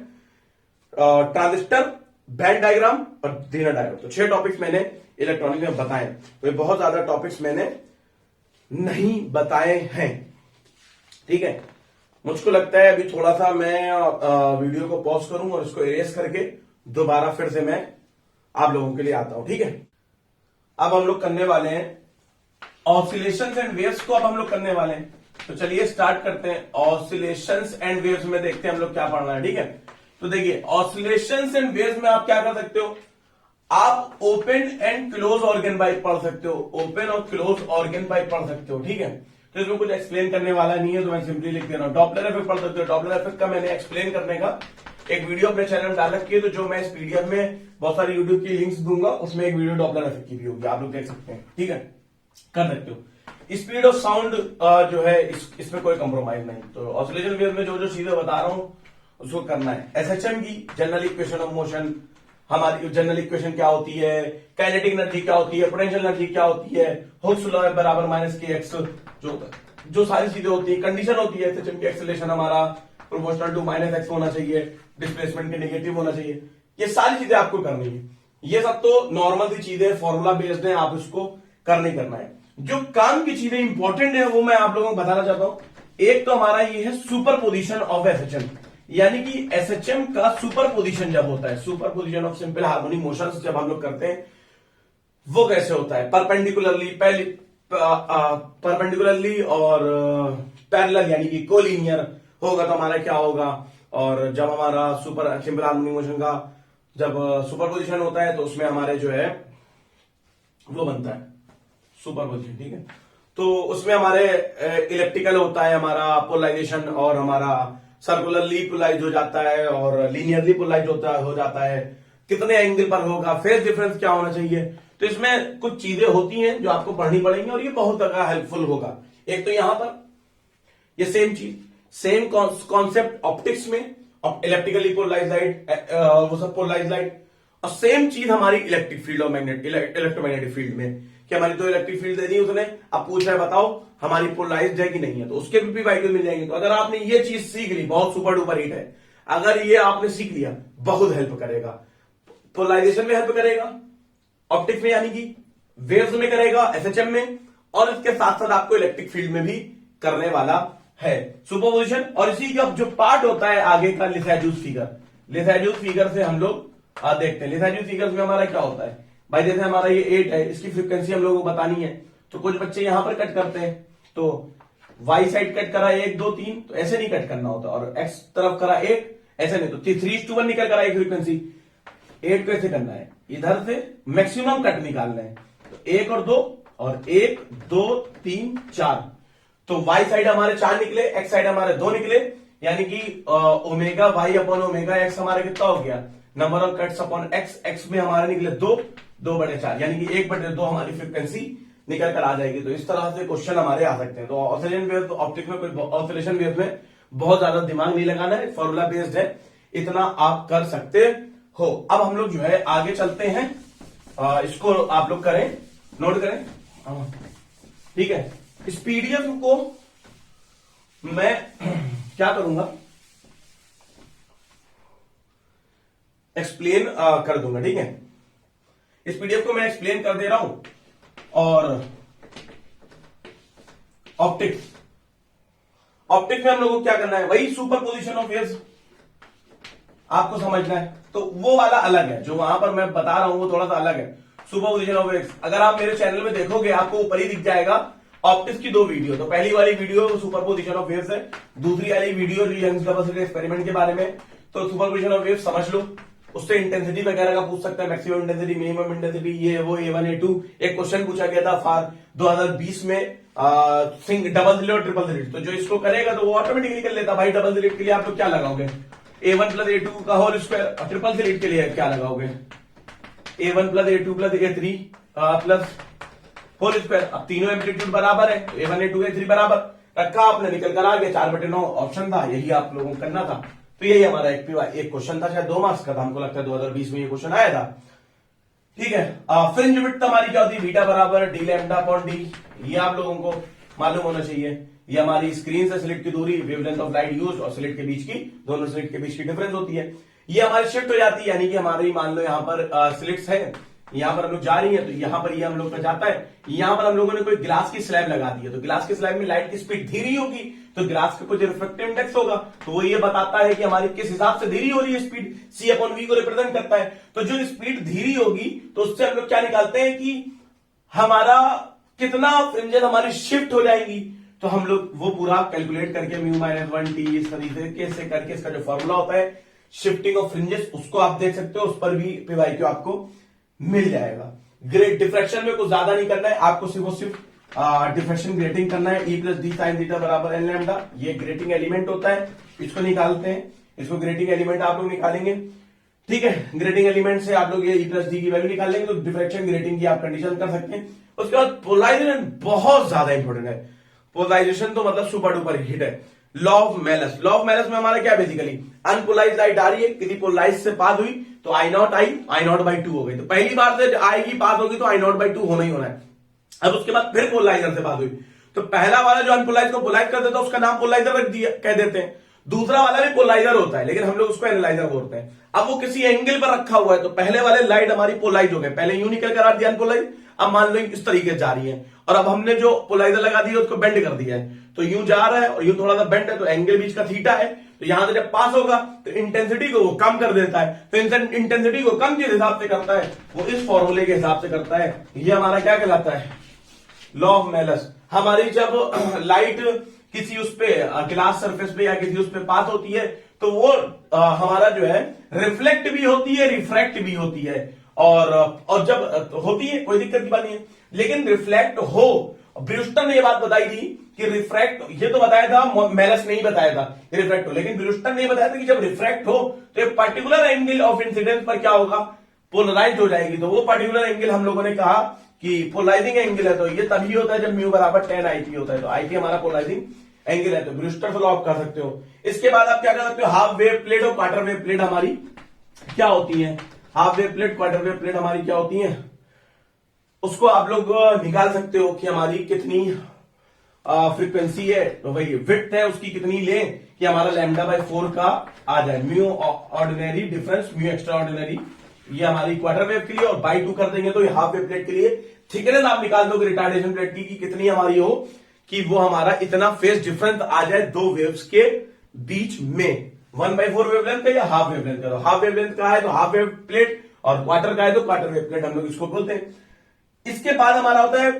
transistor, band diagram और जीना डायोड, तो 6 टॉपिक्स मैंने इलेक्ट्रॉनिक्स में बताए। तो बहुत ज्यादा टॉपिक्स मैंने नहीं बताए हैं, ठीक है। मुझको लगता है अभी थोड़ा सा मैं वीडियो को पॉज करूं और इसको इरेज करके दोबारा फिर से मैं आप लोगों के लिए आता हूं, ठीक है। अब हम लोग करने वाले हैं ऑसिलेशंस एंड वेव्स को, अब हम लोग करने वाले हैं। तो चलिए स्टार्ट करते हैं। ऑसिलेशंस एंड वेव्स में देखते हैं हम लोग क्या पढ़ना है, ठीक है। तो देखिए ऑसिलेशंस एंड वेव्स में आप क्या कर सकते हो, आप open and close organ pipe पढ़ सकते हो, ओपन और क्लोज ऑर्गन पाइप पढ़ सकते हो, ठीक है। तो इसमें कुछ एक्सप्लेन करने वाला नहीं है, तो मैं सिंपली लिख दे रहा हूं। डॉपलर इफेक्ट पढ़ सकते हो, डॉपलर इफेक्ट का मैंने एक्सप्लेन करने का एक वीडियो अपने चैनल में डाल रखी है, तो जो मैं इस पीडीएफ में बहुत सारी यूट्यूब की लिंक्स दूंगा, उसमें एक वीडियो डॉपलर इफेक्ट की भी होगी, आप लोग देख सकते हैं, ठीक है, कर सकते हो। स्पीड ऑफ साउंड जो है इसमें कोई कंप्रोमाइज नहीं। तो ऑसिलेशन वेव में जो जो चीजें बता रहा हूं उसको करना है। एसएचएम की जनरल इक्वेशन ऑफ मोशन, हमारी जनरल इक्वेशन क्या होती है, काइनेटिक एनर्जी क्या होती है, पोटेंशियल एनर्जी क्या होती है, हुक्स लॉ बराबर माइनस के एक्स, जो सारी चीजें होती है, कंडीशन होती है एसएचएम की, एक्सेलरेशन हमारा प्रोपोर्शनल टू माइनस एक्स होना चाहिए, डिस्प्लेसमेंट के नेगेटिव होना चाहिए, ये सारी चीजें आपको करनी है। ये सब तो नॉर्मल सी चीजें, फॉर्मूला बेस्ड है, आप उसको करने करना है। जो काम की चीजें इंपॉर्टेंट है वो मैं आप लोगों को बताना चाहता हूं। एक तो हमारा ये है सुपर पोजिशन ऑफ एसएचएम, यानी कि एसएचएम का सुपर पोजिशन जब होता है, super position of simple harmonic motion जब हम लोग करते हैं वो कैसे होता है, परपेंडिकुलरली, पहले परपेंडिकुलरली और पैरेलल, यानी कि कोलिनियर होगा तो हमारा क्या होगा। और जब हमारा सुपर सिंपल हार्मोनिक मोशन का जब सुपर पोजिशन होता है तो उसमें हमारे जो है वो बनता है सुपर पोजिशन, ठीक है। तो उसमें हमारे इलेक्ट्रिकल होता है हमारा पोलराइजेशन, और हमारा सर्कुलरली पोलराइज हो जाता है और लीनियरली पोलराइज हो जाता है, कितने एंगल पर होगा, फेज डिफरेंस क्या होना चाहिए। तो इसमें कुछ चीजें होती हैं जो आपको पढ़नी पड़ेंगी और ये बहुत ज्यादा हेल्पफुल होगा। एक तो यहां पर ये सेम चीज, सेम कॉन्सेप्ट ऑप्टिक्स में, इलेक्ट्रिकली पोलराइज लाइट, वो सब पोलराइज लाइट, और सेम चीज हमारी इलेक्ट्रिक फील्ड और इलेक्ट्रोमैग्नेटिक फील्ड में, कि हमारी तो इलेक्ट्रिक फील्ड दे दी उसने, अब पूछ रहा है बताओ हमारी पोलराइज्ड है कि नहीं है, तो उसके भी वैल्यू मिल जाएंगे। तो अगर आपने ये चीज सीख ली, बहुत सुपर डुपर हिट है, अगर ये आपने सीख लिया बहुत हेल्प करेगा, पोलराइजेशन में हेल्प करेगा, ऑप्टिक्स में यानी कि वेव्स में करेगा, एसएचएम में, और इसके साथ साथ आपको इलेक्ट्रिक फील्ड में भी करने वाला है सुपरपोजिशन। और इसी का जो पार्ट होता है आगे का लिथाइजूस फिगर, लिथाइजूस फिगर से हम लोग देखते हैं। लिथाइजूस फिगर में हमारा क्या होता है भाई, जैसे हमारा ये 8 है, इसकी फ्रीक्वेंसी हम लोगों को बतानी है, तो कुछ बच्चे यहां पर कट करते हैं, तो वाई साइड कट करा 1 2 3, तो ऐसे नहीं कट करना होता, और एक्स तरफ करा 1, ऐसे नहीं, तो 3:1 निकल कर एक फ्रीक्वेंसी, 8 को ऐसे करना है, इधर से मैक्सिमम कट निकालना है, तो 1 और 2, और 1 2 3 4, तो वाई साइड हमारे 4 निकले, एक्स साइड हमारे 2 निकले, यानी कि omega y upon omega x हमारे कितना हो गया, number of cuts upon x, x में हमारे निकले 2/4, यानी कि 1/2 हमारी फ्रीक्वेंसी निकल कर आ जाएगी। तो इस तरह से क्वेश्चन हमारे आ सकते हैं। तो ऑसिलेशन वेव, तो ऑप्टिक में कोई ऑसिलेशन वेव में बहुत ज्यादा दिमाग नहीं लगाना है, फॉर्मूला बेस्ड है, इतना आप कर सकते हो। अब हम लोग जो है आगे चलते हैं, इसको आप लोग करें, नोट करें। ठीक है, इस पीडीएफ को मैं क्या करूंगा, एक्सप्लेन कर दूंगा। ठीक है, इस पीडीएफ को मैं एक्सप्लेन कर दे रहा हूं। और ऑप्टिक्स में हम लोगों को क्या करना है, वही सुपर पोजिशन ऑफ वेव्स आपको समझना है। तो वो वाला अलग है, जो वहां पर मैं बता रहा हूं वो थोड़ा सा अलग है। सुपर पोजिशन ऑफ वेव्स अगर आप मेरे चैनल में देखोगे, आपको ऊपर ही दिख जाएगा ऑप्टिक्स की 2 वीडियो। तो पहली वाली video super position of waves है, दूसरी वाली वीडियो यंग्स कैपेसिटी एक्सपेरिमेंट के बारे में। तो सुपर पोजिशन ऑफ वेव्स समझ लो, उससे इंटेंसिटी वगैरह का पूछ सकता है, मैक्सिमम इंटेंसिटी, मिनिमम इंटेंसिटी, ये वो, A1 A2। एक क्वेश्चन पूछा गया था फार 2020 में डबल स्लिट और ट्रिपल स्लिट। तो जो इसको करेगा तो वो ऑटोमेटिकली कर लेता। भाई डबल स्लिट के लिए आप लोग क्या लगाओगे, A1 प्लस A2 का होल स्क्वायर, और ट्रिपल स्लिट के लिए क्या लगाओगे, A1 plus A2 plus A3 plus whole square. अब तीनों एम्पलीट्यूड बराबर है, A1 A2 A3 बराबर रखा आपने, निकल कर आ गया। 4/9 ऑप्शन था, यही आप लोगों को करना था। तो यही हमारा एक क्वेश्चन था, शायद 2 मार्क्स का था, हमको लगता है 2020 में ये क्वेश्चन आया था। ठीक है, फ्रिंज विड्थ हमारी क्या होती है, बीटा बराबर डी लैम्डा अपॉन डी। ये आप लोगों को मालूम होना चाहिए। ये हमारी स्क्रीन से स्लिट की दूरी, वेवलेंथ ऑफ लाइट यूज, और स्लिट के बीच की, दोनों स्लिट के बीच की डिफरेंस होती है। ये हमारी शिफ्ट हो जाती है, यानी कि हमारी मान लो यहाँ पर स्लिट्स है, यहां पर हम लोग जा रही है, तो यहां पर ये हम लोग का जाता है। यहां पर हम लोगों ने कोई ग्लास की स्लैब लगा दी है, तो ग्लास की स्लैब में लाइट की स्पीड धीरे होगी, तो ग्लास का कुछ रिफ्रेक्टिव इंडेक्स होगा, तो वो ये बताता है कि हमारी किस हिसाब से धीरे हो रही है स्पीड, C/V को रिप्रेजेंट करता है। तो जो स्पीड धीरे होगी, तो उससे हम लोग क्या निकालते हैं कि हमारा कितना फ्रिंजेस हमारी शिफ्ट हो जाएंगी। तो हम लोग वो पूरा कैलकुलेट करके μ-1t इस तरीके से करके, इसका जो फॉर्मूला होता है शिफ्टिंग ऑफ फ्रिंजेस, उसको आप देख सकते हो, उस पर भी PYQ आपको मिल जाएगा। ग्रेड डिफ्रैक्शन में कुछ ज्यादा नहीं करना है आपको, सिर्फ डिफ्रैक्शन ग्रेटिंग करना है। E plus D sine theta बराबर n लैम्डा, ये ग्रेटिंग एलिमेंट होता है, इसको निकालते हैं। इसको ग्रेटिंग एलिमेंट आप लोग निकालेंगे। ठीक है, ग्रेटिंग एलिमेंट से आप लोग ये E प्लस डी की वैल्यू निकाल लेंगे, तो डिफ्रैक्शन ग्रेटिंग की आप कंडीशन कर सकते हैं। उसके बाद पोलराइजेशन बहुत ज्यादा इंपॉर्टेंट है। पोलराइजेशन तो मतलब सुपर डुपर हिट है। लॉ ऑफ मेलस में हमारा क्या, बेसिकली अनपोलाइज लाइट आ रही है, किसी पोलराइज से पास हुई तो I0/2 हो गई। तो पहली बार से आएगी, पास होगी तो I0/2 होना ही होना है। अब उसके बाद फिर पोलराइजर से बात हुई, तो पहला वाला जो अनपोलाइज को पोलाइज कर देता है, उसका नाम पोलराइजर रख दिया, कह देते हैं। दूसरा वाला भी पोलराइजर होता है, लेकिन हम लोग उसको एनालाइजर बोलते हैं। अब वो किसी एंगल पर रखा हुआ है, तो पहले वाले लाइट हमारी पोलाइज हो गए, पहले यूं निकल कर आ दिया अनपोलाइज, अब मान लो इस तरीके से जा रही है, और अब हमने जो पोलराइजर लगा दिया उसको बेंड कर दिया है, तो यूं जा रहा है और यूं थोड़ा सा बेंड है, तो एंगल बीच का थीटा है। तो यहां से जब पास होगा तो इंटेंसिटी को वो कम कर देता है। तो इंटेंसिटी को कम किस हिसाब से करता है, वो इस फॉर्मूले के हिसाब से करता है। ये हमारा क्या कहलाता है, लॉ ऑफ मेलस। हमारी जब लाइट किसी उस पे ग्लास सरफेस पे या किसी उस पे पास होती है, तो वो हमारा जो है रिफ्लेक्ट भी होती है, रिफ्रैक्ट भी होती है। और जब होती है कोई दिक्कत की बात नहीं है, लेकिन रिफ्लेक्ट हो, ब्रूस्टर ने ये बात बताई थी कि रिफ्रैक्ट, ये तो बताया था, मेलस नहीं बताया था रिफ्रैक्ट हो, लेकिन ब्रूस्टर ने बताया था कि जब रिफ्रैक्ट हो तो एक पर्टिकुलर एंगल ऑफ इंसिडेंस पर क्या होगा, पोलराइज हो जाएगी। तो वो पर्टिकुलर एंगल हम लोगों ने कहा कि पोलराइजिंग एंगल है, तो ये तभी होता है जब म्यू बराबर 10 IP होता है। तो IP हमारा पोलराइजिंग एंगल है, तो ब्रूस्टर से लॉ कर सकते हो। इसके बाद आप क्या कर सकते हो, हाफ वेव प्लेट और क्वार्टर वेव प्लेट हमारी क्या होती है, half wave plate quarter wave plate हमारी क्या होती है, उसको आप लोग निकाल सकते हो कि हमारी कितनी फ्रीक्वेंसी है, तो वही विड्थ है उसकी कितनी ले कि हमारा λ/4 का आ जाए। Mu ordinary difference, mu extra ordinary, ये हमारी क्वार्टर वेव के लिए, और बाई 2 कर देंगे तो ये हाफ वेव प्लेट के लिए थिकनेस आप निकाल दोगे रिटार्डेशन प्लेट की कितनी हमारी हो, कि वो हमारा इतना फेज डिफरेंस आ जाए दो वेव्स के बीच में। 1/4 वेवलेंथ का या हाफ वेवलेंथ का, हाफ वेवलेंथ का है तो हाफ वेव प्लेट, और क्वार्टर का है तो क्वार्टर वेव प्लेट, हम लोग इसको बोलते हैं। इसके बाद हमारा होता है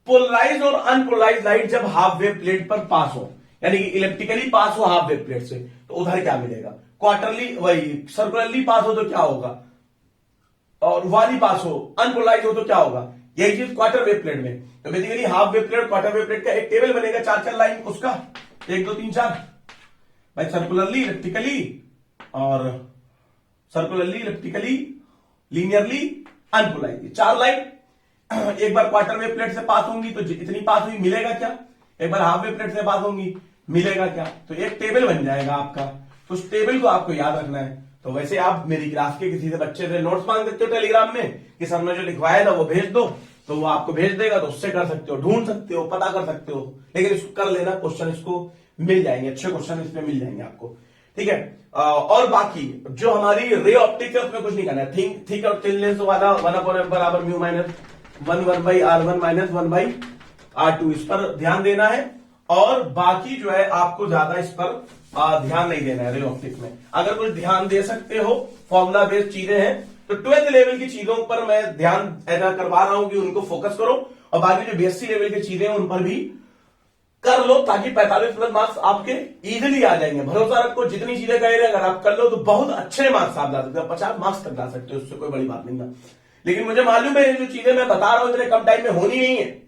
पोलराइज और अनपोलराइज लाइट जब हाफ वेव प्लेट पर पास हो, यानी कि इलेक्ट्रिकली पास हो हाफ वेव प्लेट से, तो उधर क्या मिलेगा, क्वार्टरली वही सर्कुलरली पास हो तो क्या होगा, और वाली पास हो, अनपोलराइज हो तो क्या होगा, यही चीज क्वार्टर वेव प्लेट में। तो basically half wave plate quarter wave plate का एक टेबल बनेगा, 4 लाइन उसका, 1 2 3 4 भाई, सर्कुलरली, इलेक्ट्रिकली, और circularly, electrically, linearly, unpolarise, 4 line एक बार क्वार्टर वेव प्लेट से पास होंगी तो इतनी पास हुई, मिलेगा क्या, एक बार हाफ वेव प्लेट से पास होंगी, मिलेगा क्या, तो एक टेबल बन जाएगा आपका। तो उस टेबल को आपको याद रखना है। तो वैसे आप मेरी क्लास के किसी से बच्चे से नोट्स मांग सकते हो टेलीग्राम में कि सर ने जो लिखवाया था वो भेज दो, तो वो आपको भेज देगा, तो उससे कर सकते हो, ढूंढ सकते हो, पता कर सकते हो। लेकिन इसको कर लेना, क्वेश्चन इसको मिल जाएंगे, अच्छे क्वेश्चन इसमें मिल जाएंगे आपको, ठीक है। और बाकी जो हमारी रे ऑप्टिक्स है उसमें कुछ नहीं करना है। थिक और थिन लेंस वाला 1/f बराबर mu minus 1/r1 minus 1/r2, इस पर ध्यान देना है। और बाकी जो है आपको ज्यादा इस पर ध्यान नहीं देना है रे ऑप्टिक्स में। अगर कुछ ध्यान दे सकते हो, फॉर्मूला बेस्ड चीजें हैं, तो 12th लेवल की चीजों पर मैं ध्यान ऐसा करवा रहा हूं कि उनको फोकस करो, और बाकी जो BSc लेवल की चीजें हैं उन पर भी कर लो, ताकि 45+ मार्क्स आपके इजीली आ जाएंगे। भरोसा रखो, जितनी चीजें कह रहे हैं अगर आप कर लो तो बहुत अच्छे मार्क्स आप ला सकते हो, 50 मार्क्स तक ला सकते हो, उससे कोई बड़ी बात नहीं है। लेकिन मुझे मालूम है जो चीजें मैं बता रहा हूं इतने कम टाइम में होनी नहीं है,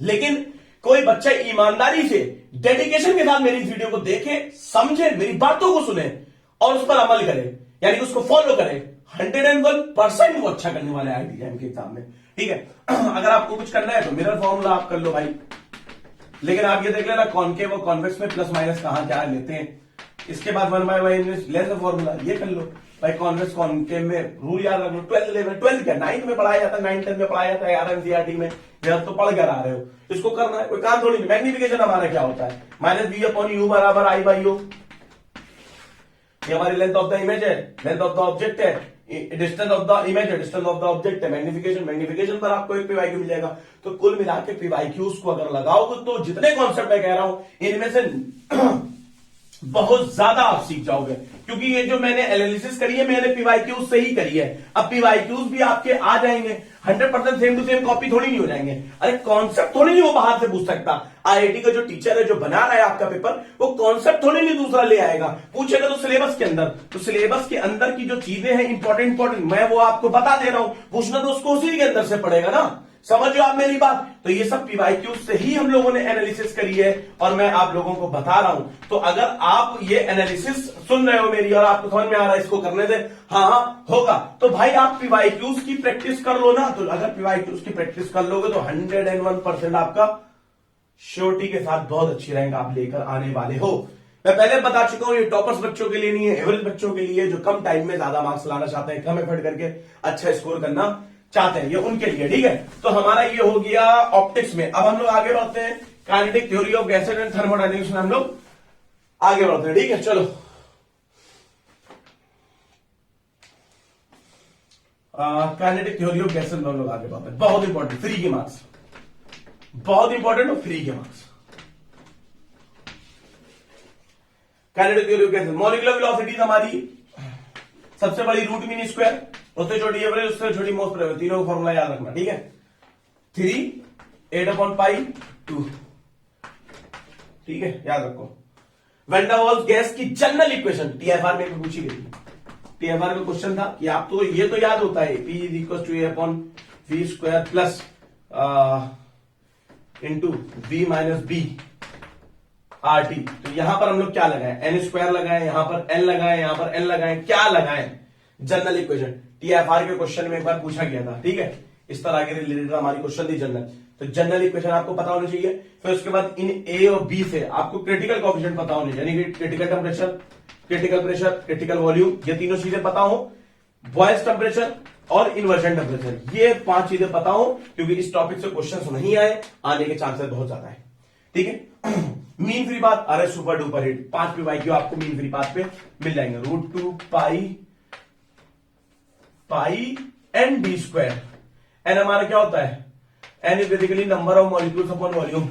लेकिन कोई बच्चा ईमानदारी से डेडिकेशन के साथ मेरी इस वीडियो को देखे, समझे, मेरी बातों को सुने और उस पर अमल करे, यानी कि उसको फॉलो करे, 101% वो अच्छा करने वाला है IIT के एग्जाम में, ठीक है। अगर आपको कुछ करना है तो मिरर फॉर्मूला आप कर लो भाई, लेकिन आप ये देख लेना कॉनकेव और कॉन्वेक्स में प्लस माइनस कहां क्या लेते हैं। इसके बाद 1/y लेंस फॉर्मूला ये कर लो भाई। कॉन्वेक्स कॉनकेव में रूल याद रख लो। 12th लेवल, 12th क्या 9th में पढ़ाया जाता है, 9th 10th में पढ़ाया जाता है यार NCERT में, जब तो पढ़ कर आ रहे हो, इसको करना है, कोई काम थोड़ी नहीं। मैग्निफिकेशन हमारा क्या होता है, -v/u बराबर I/u, ये हमारी लेंथ ऑफ द इमेज है, लेंथ ऑफ द ऑब्जेक्ट है, डिस्टेंस ऑफ द इमेज है, डिस्टेंस ऑफ द ऑब्जेक्ट है, मैग्निफिकेशन पर आपको एक PYQ मिलेगा। तो कुल मिला के PYQs को अगर लगाओगे तो जितने कॉन्सेप्ट मैं कह रहा हूं इनमें से बहुत ज्यादा आप सीख जाओगे, क्योंकि ये जो मैंने एनालिसिस करी है मैंने PYQs से ही करी है। अब PYQs भी आपके आ जाएंगे, 100% सेम टू सेम कॉपी थोड़ी नहीं हो जाएंगे। अरे कॉन्सेप्ट थोड़ी नहीं वो बाहर से पूछ सकता, IIT का जो टीचर है जो बना रहा है आपका पेपर, वो कॉन्सेप्ट थोड़ी नहीं दूसरा ले आएगा, पूछेगा तो सिलेबस के अंदर। तो सिलेबस के अंदर की जो चीजें हैं इंपॉर्टेंट मैं वो आपको बता दे रहा हूं, पूछना तो उसको उसी के अंदर से पड़ेगा ना, समझो आप मेरी बात। तो ये सब PYQ से ही हम लोगों ने एनालिसिस करी है और मैं आप लोगों को बता रहा हूं। तो अगर आप ये एनालिसिस सुन रहे हो मेरी और आपको समझ में आ रहा है इसको करने दे, हाँ होगा, तो भाई आप PYQs की प्रैक्टिस कर लो ना। तो अगर PYQs की प्रैक्टिस कर लोगे तो 101% आपका श्योरिटी के साथ बहुत अच्छी रैंक आप लेकर आने वाले हो। मैं पहले बता चुका हूं ये टॉपर्स बच्चों के लिए नहीं है, एवरेज बच्चों के लिए जो कम टाइम में ज्यादा मार्क्स लाना चाहते हैं, कम एफर्ट करके अच्छा स्कोर करना चाहते हैं, ये उनके लिए, ठीक है। तो हमारा ये हो गया ऑप्टिक्स में। अब हम लोग आगे बढ़ते हैं kinetic theory of gases and thermodynamics में हम लोग आगे बढ़ते हैं, ठीक है। चलो काइनेटिक थ्योरी ऑफ गैसेज में हम लोग आगे बढ़ते हैं। बहुत इंपॉर्टेंट, फ्री के मार्क्स, बहुत इंपॉर्टेंट और फ्री के marks. Kinetic theory of gases, molecular velocities हमारी सबसे बड़ी रूट मीन स्क्वायर, उससे छोटी एवरेज, उससे छोटी मोस्ट प्रोबेबिलिटी, तीनों फॉर्मूला याद रखना, ठीक है। 3 8/2, ठीक है, याद रखो। वैन डर वाल्स गैस की जनरल इक्वेशन TFR में भी पूछी गई थी। TFR का क्वेश्चन था कि आप तो ये तो याद होता है P = A/V² plus into V - B RT। तो यहां पर हम लोग क्या लगाए, n² लगाए, यहां पर n लगाए, यहां पर n लगाए, क्या लगाए, जनरल इक्वेशन। TFR के क्वेश्चन में एक बार पूछा गया था, ठीक है, इस तरह के रिलेटेड हमारी क्वेश्चन थी जनरल। तो जनरल इक्वेशन आपको पता होनी चाहिए। फिर उसके बाद इन A और B से आपको क्रिटिकल कोएफिशिएंट पता होने चाहिए, यानी कि critical temperature, critical pressure, critical volume, ये तीनों चीजें पता हो, बॉयल्स टेम्परेचर और इन्वर्जन टेम्परेचर, ये 5 चीजें पता हो, क्योंकि इस टॉपिक से क्वेश्चन नहीं आए, आने के चांसेस बहुत ज्यादा है, ठीक है। मीन फ्री पाथ, अरे सुपर डुपर हिट, 5 PYQ आपको मीन फ्री पाथ पे मिल जाएंगे। √2 पाई एन d²। एन हमारा क्या होता है, n is basically number of molecules upon volume,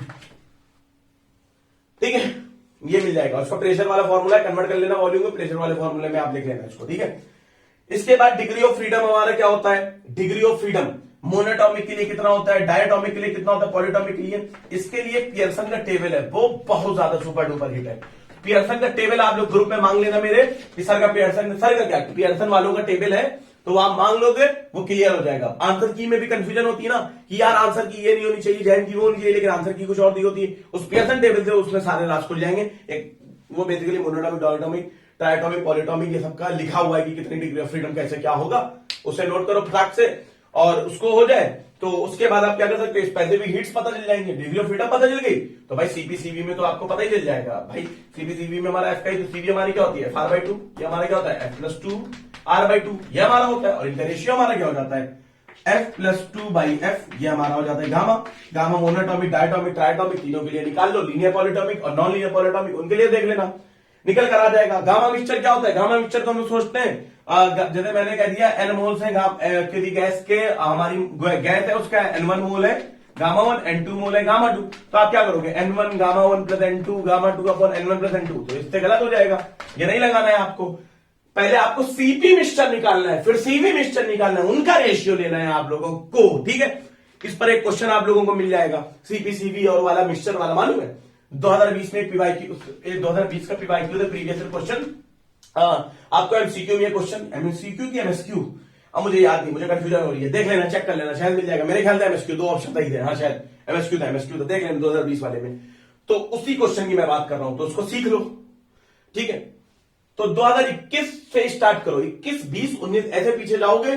ठीक है, ये मिल जाएगा। उसका प्रेशर वाला फॉर्मूला कन्वर्ट कर लेना वॉल्यूम को, प्रेशर वाले फॉर्मूले में आप लिख लेना इसको, ठीक है। इसके बाद डिग्री ऑफ फ्रीडम हमारा क्या होता है, डिग्री ऑफ फ्रीडम मोनोटॉमिक के लिए कितना होता है, डायटोमिक के लिए कितना होता है, पॉलीटॉमिक के लिए। इसके लिए पियर्सन का टेबल है, वो बहुत ज्यादा सुपर डुपर हिट है। पियर्सन का टेबल आप लोग ग्रुप में मांग लेना मेरे कि सर का पियर्सन, सर का क्या, पियर्सन वालों का टेबल है, तो आप मांग लोगे, वो क्लियर हो जाएगा। आंसर की में भी कंफ्यूजन होती है ना कि यार आंसर की ये नहीं होनी चाहिए, जैन की वो होनी चाहिए, लेकिन आंसर की कुछ और दी होती है। उस पियर्सन टेबल से उसमें सारे राज खुल जाएंगे। एक वो basically monoatomic, diatomic, triatomic, polyatomic, ये सबका लिखा हुआ है कि कितनी डिग्री ऑफ फ्रीडम कैसे क्या होगा, उसे नोट करो फटाक से, और उसको हो जाए तो उसके बाद आप क्या कर सकते हैं, स्पेसिफिक हीट्स पता चल जाएंगे, डिग्री ऑफ फ्रीडम पता चल गई, तो भाई सीपीसीबी में तो आपको पता ही चल जाएगा भाई, सीपीसीबी में हमारा एफ का, तो सीबी हमारी क्या होती है, R/2, ये हमारा क्या होता है, F+2 R/2, ये हमारा होता है, और इनका रेशियो हमारा क्या हो जाता है, F+2/F, ये हमारा हो जाता है gamma. Gamma monoatomic, diatomic, triatomic तीनों के लिए निकाल लो, लीनियर पॉलीटॉमिक और नॉन लीनियर पॉलीटॉमिक उनके लिए देख लेना, निकल कर आ जाएगा। गामा मिक्सचर क्या होता है, गामा मिक्सचर तो हम सोचते हैं जैसे मैंने कह दिया N मोल्स है किसी गैस के, हमारी गैस है उसका N1 मोल है गामा 1, N2 मोल है गामा 2, तो आप क्या करोगे, N1 gamma 1 plus N2 gamma 2 upon N1 plus N2, तो इससे गलत हो जाएगा, ये नहीं लगाना है आपको। पहले आपको सीपी मिक्सचर निकालना है, फिर सीवी मिक्सचर निकालना है, उनका रेशियो लेना है आप लोगों को, ठीक है। इस पर एक क्वेश्चन आप लोगों को मिल जाएगा, सीपी सीवी और वाला मिक्सचर वाला, मालूम है 2020 में पीवाईक्यू, 2020 का पीवाईक्यू प्रीवियस क्वेश्चन, आपको एमसीक्यू में क्वेश्चन, एमसीक्यू की एमएसक्यू, अब मुझे याद नहीं, मुझे कंफ्यूजन हो रही है, देख लेना, चेक कर लेना, शायद मिल जाएगा, मेरे ख्याल से एमएसक्यू, दो ऑप्शन सही थे, हाँ शायद एमएसक्यू था, एमएसक्यू था, देख लेना 2020 वाले में, तो उसी क्वेश्चन की मैं बात कर रहा हूं, तो उसको सीख लो, ठीक है। तो 2021 से स्टार्ट करो, 21, 20, 19 ऐसे पीछे जाओगे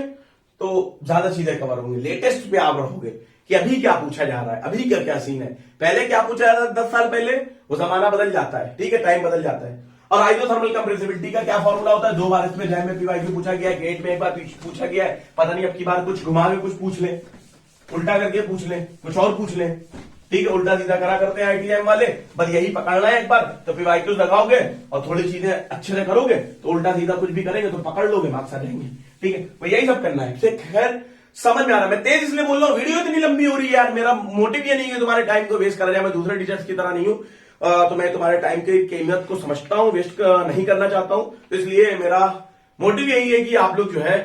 तो ज्यादा चीजें कवर होंगी, लेटेस्ट पे आप रहोगे कि अभी क्या पूछा जा रहा है, अभी क्या क्या सीन है, पहले क्या पूछा जा रहा था 10 साल पहले, वो जमाना बदल जाता है, ठीक है, टाइम बदल जाता है। और आइसोथर्मल कंप्रेसिबिलिटी का क्या फॉर्मूला होता है, 2 बार इसमें जैम में पीवाईक्यू पूछा गया है, गेट में एक बार पूछा गया है, पता नहीं अब की बार कुछ घुमा के कुछ पूछ ले, उल्टा करके पूछ ले, कुछ और पूछ ले, ठीक है, उल्टा सीधा करा करते हैं आईटीएम वाले, बस यही पकड़ना है एक बार, तो पीवाईक्यूज लगाओगे और थोड़ी चीजें अच्छे से करोगे तो उल्टा सीधा कुछ भी करेंगे तो पकड़ लोगे, मार्क्स आ जाएंगे, ठीक है, तो यही सब करना है। खैर समझ में आ रहा है, मैं तेज इसलिए बोल रहा हूँ, वीडियो इतनी लंबी हो रही है यार, मेरा मोटिव ये नहीं है तुम्हारे टाइम को वेस्ट करा जाए, मैं दूसरे टीचर्स की तरह नहीं हूं, तो मैं तुम्हारे टाइम की कीमत को समझता हूं, वेस्ट नहीं करना चाहता हूं, तो इसलिए मेरा मोटिव यही है कि आप लोग जो है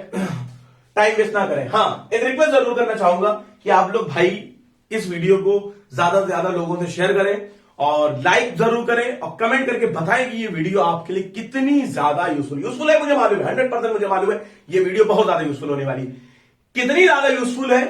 टाइम वेस्ट ना करें। हाँ, एक रिक्वेस्ट जरूर करना चाहूंगा कि आप लोग भाई इस वीडियो को ज्यादा से ज्यादा लोगों से शेयर करें और लाइक जरूर करें और कमेंट करके बताएं कि ये वीडियो आपके लिए कितनी ज्यादा यूजफुल है। मुझे मालूम है 100% मुझे मालूम है ये वीडियो बहुत ज्यादा यूजफुल होने वाली, कितनी ज्यादा यूजफुल है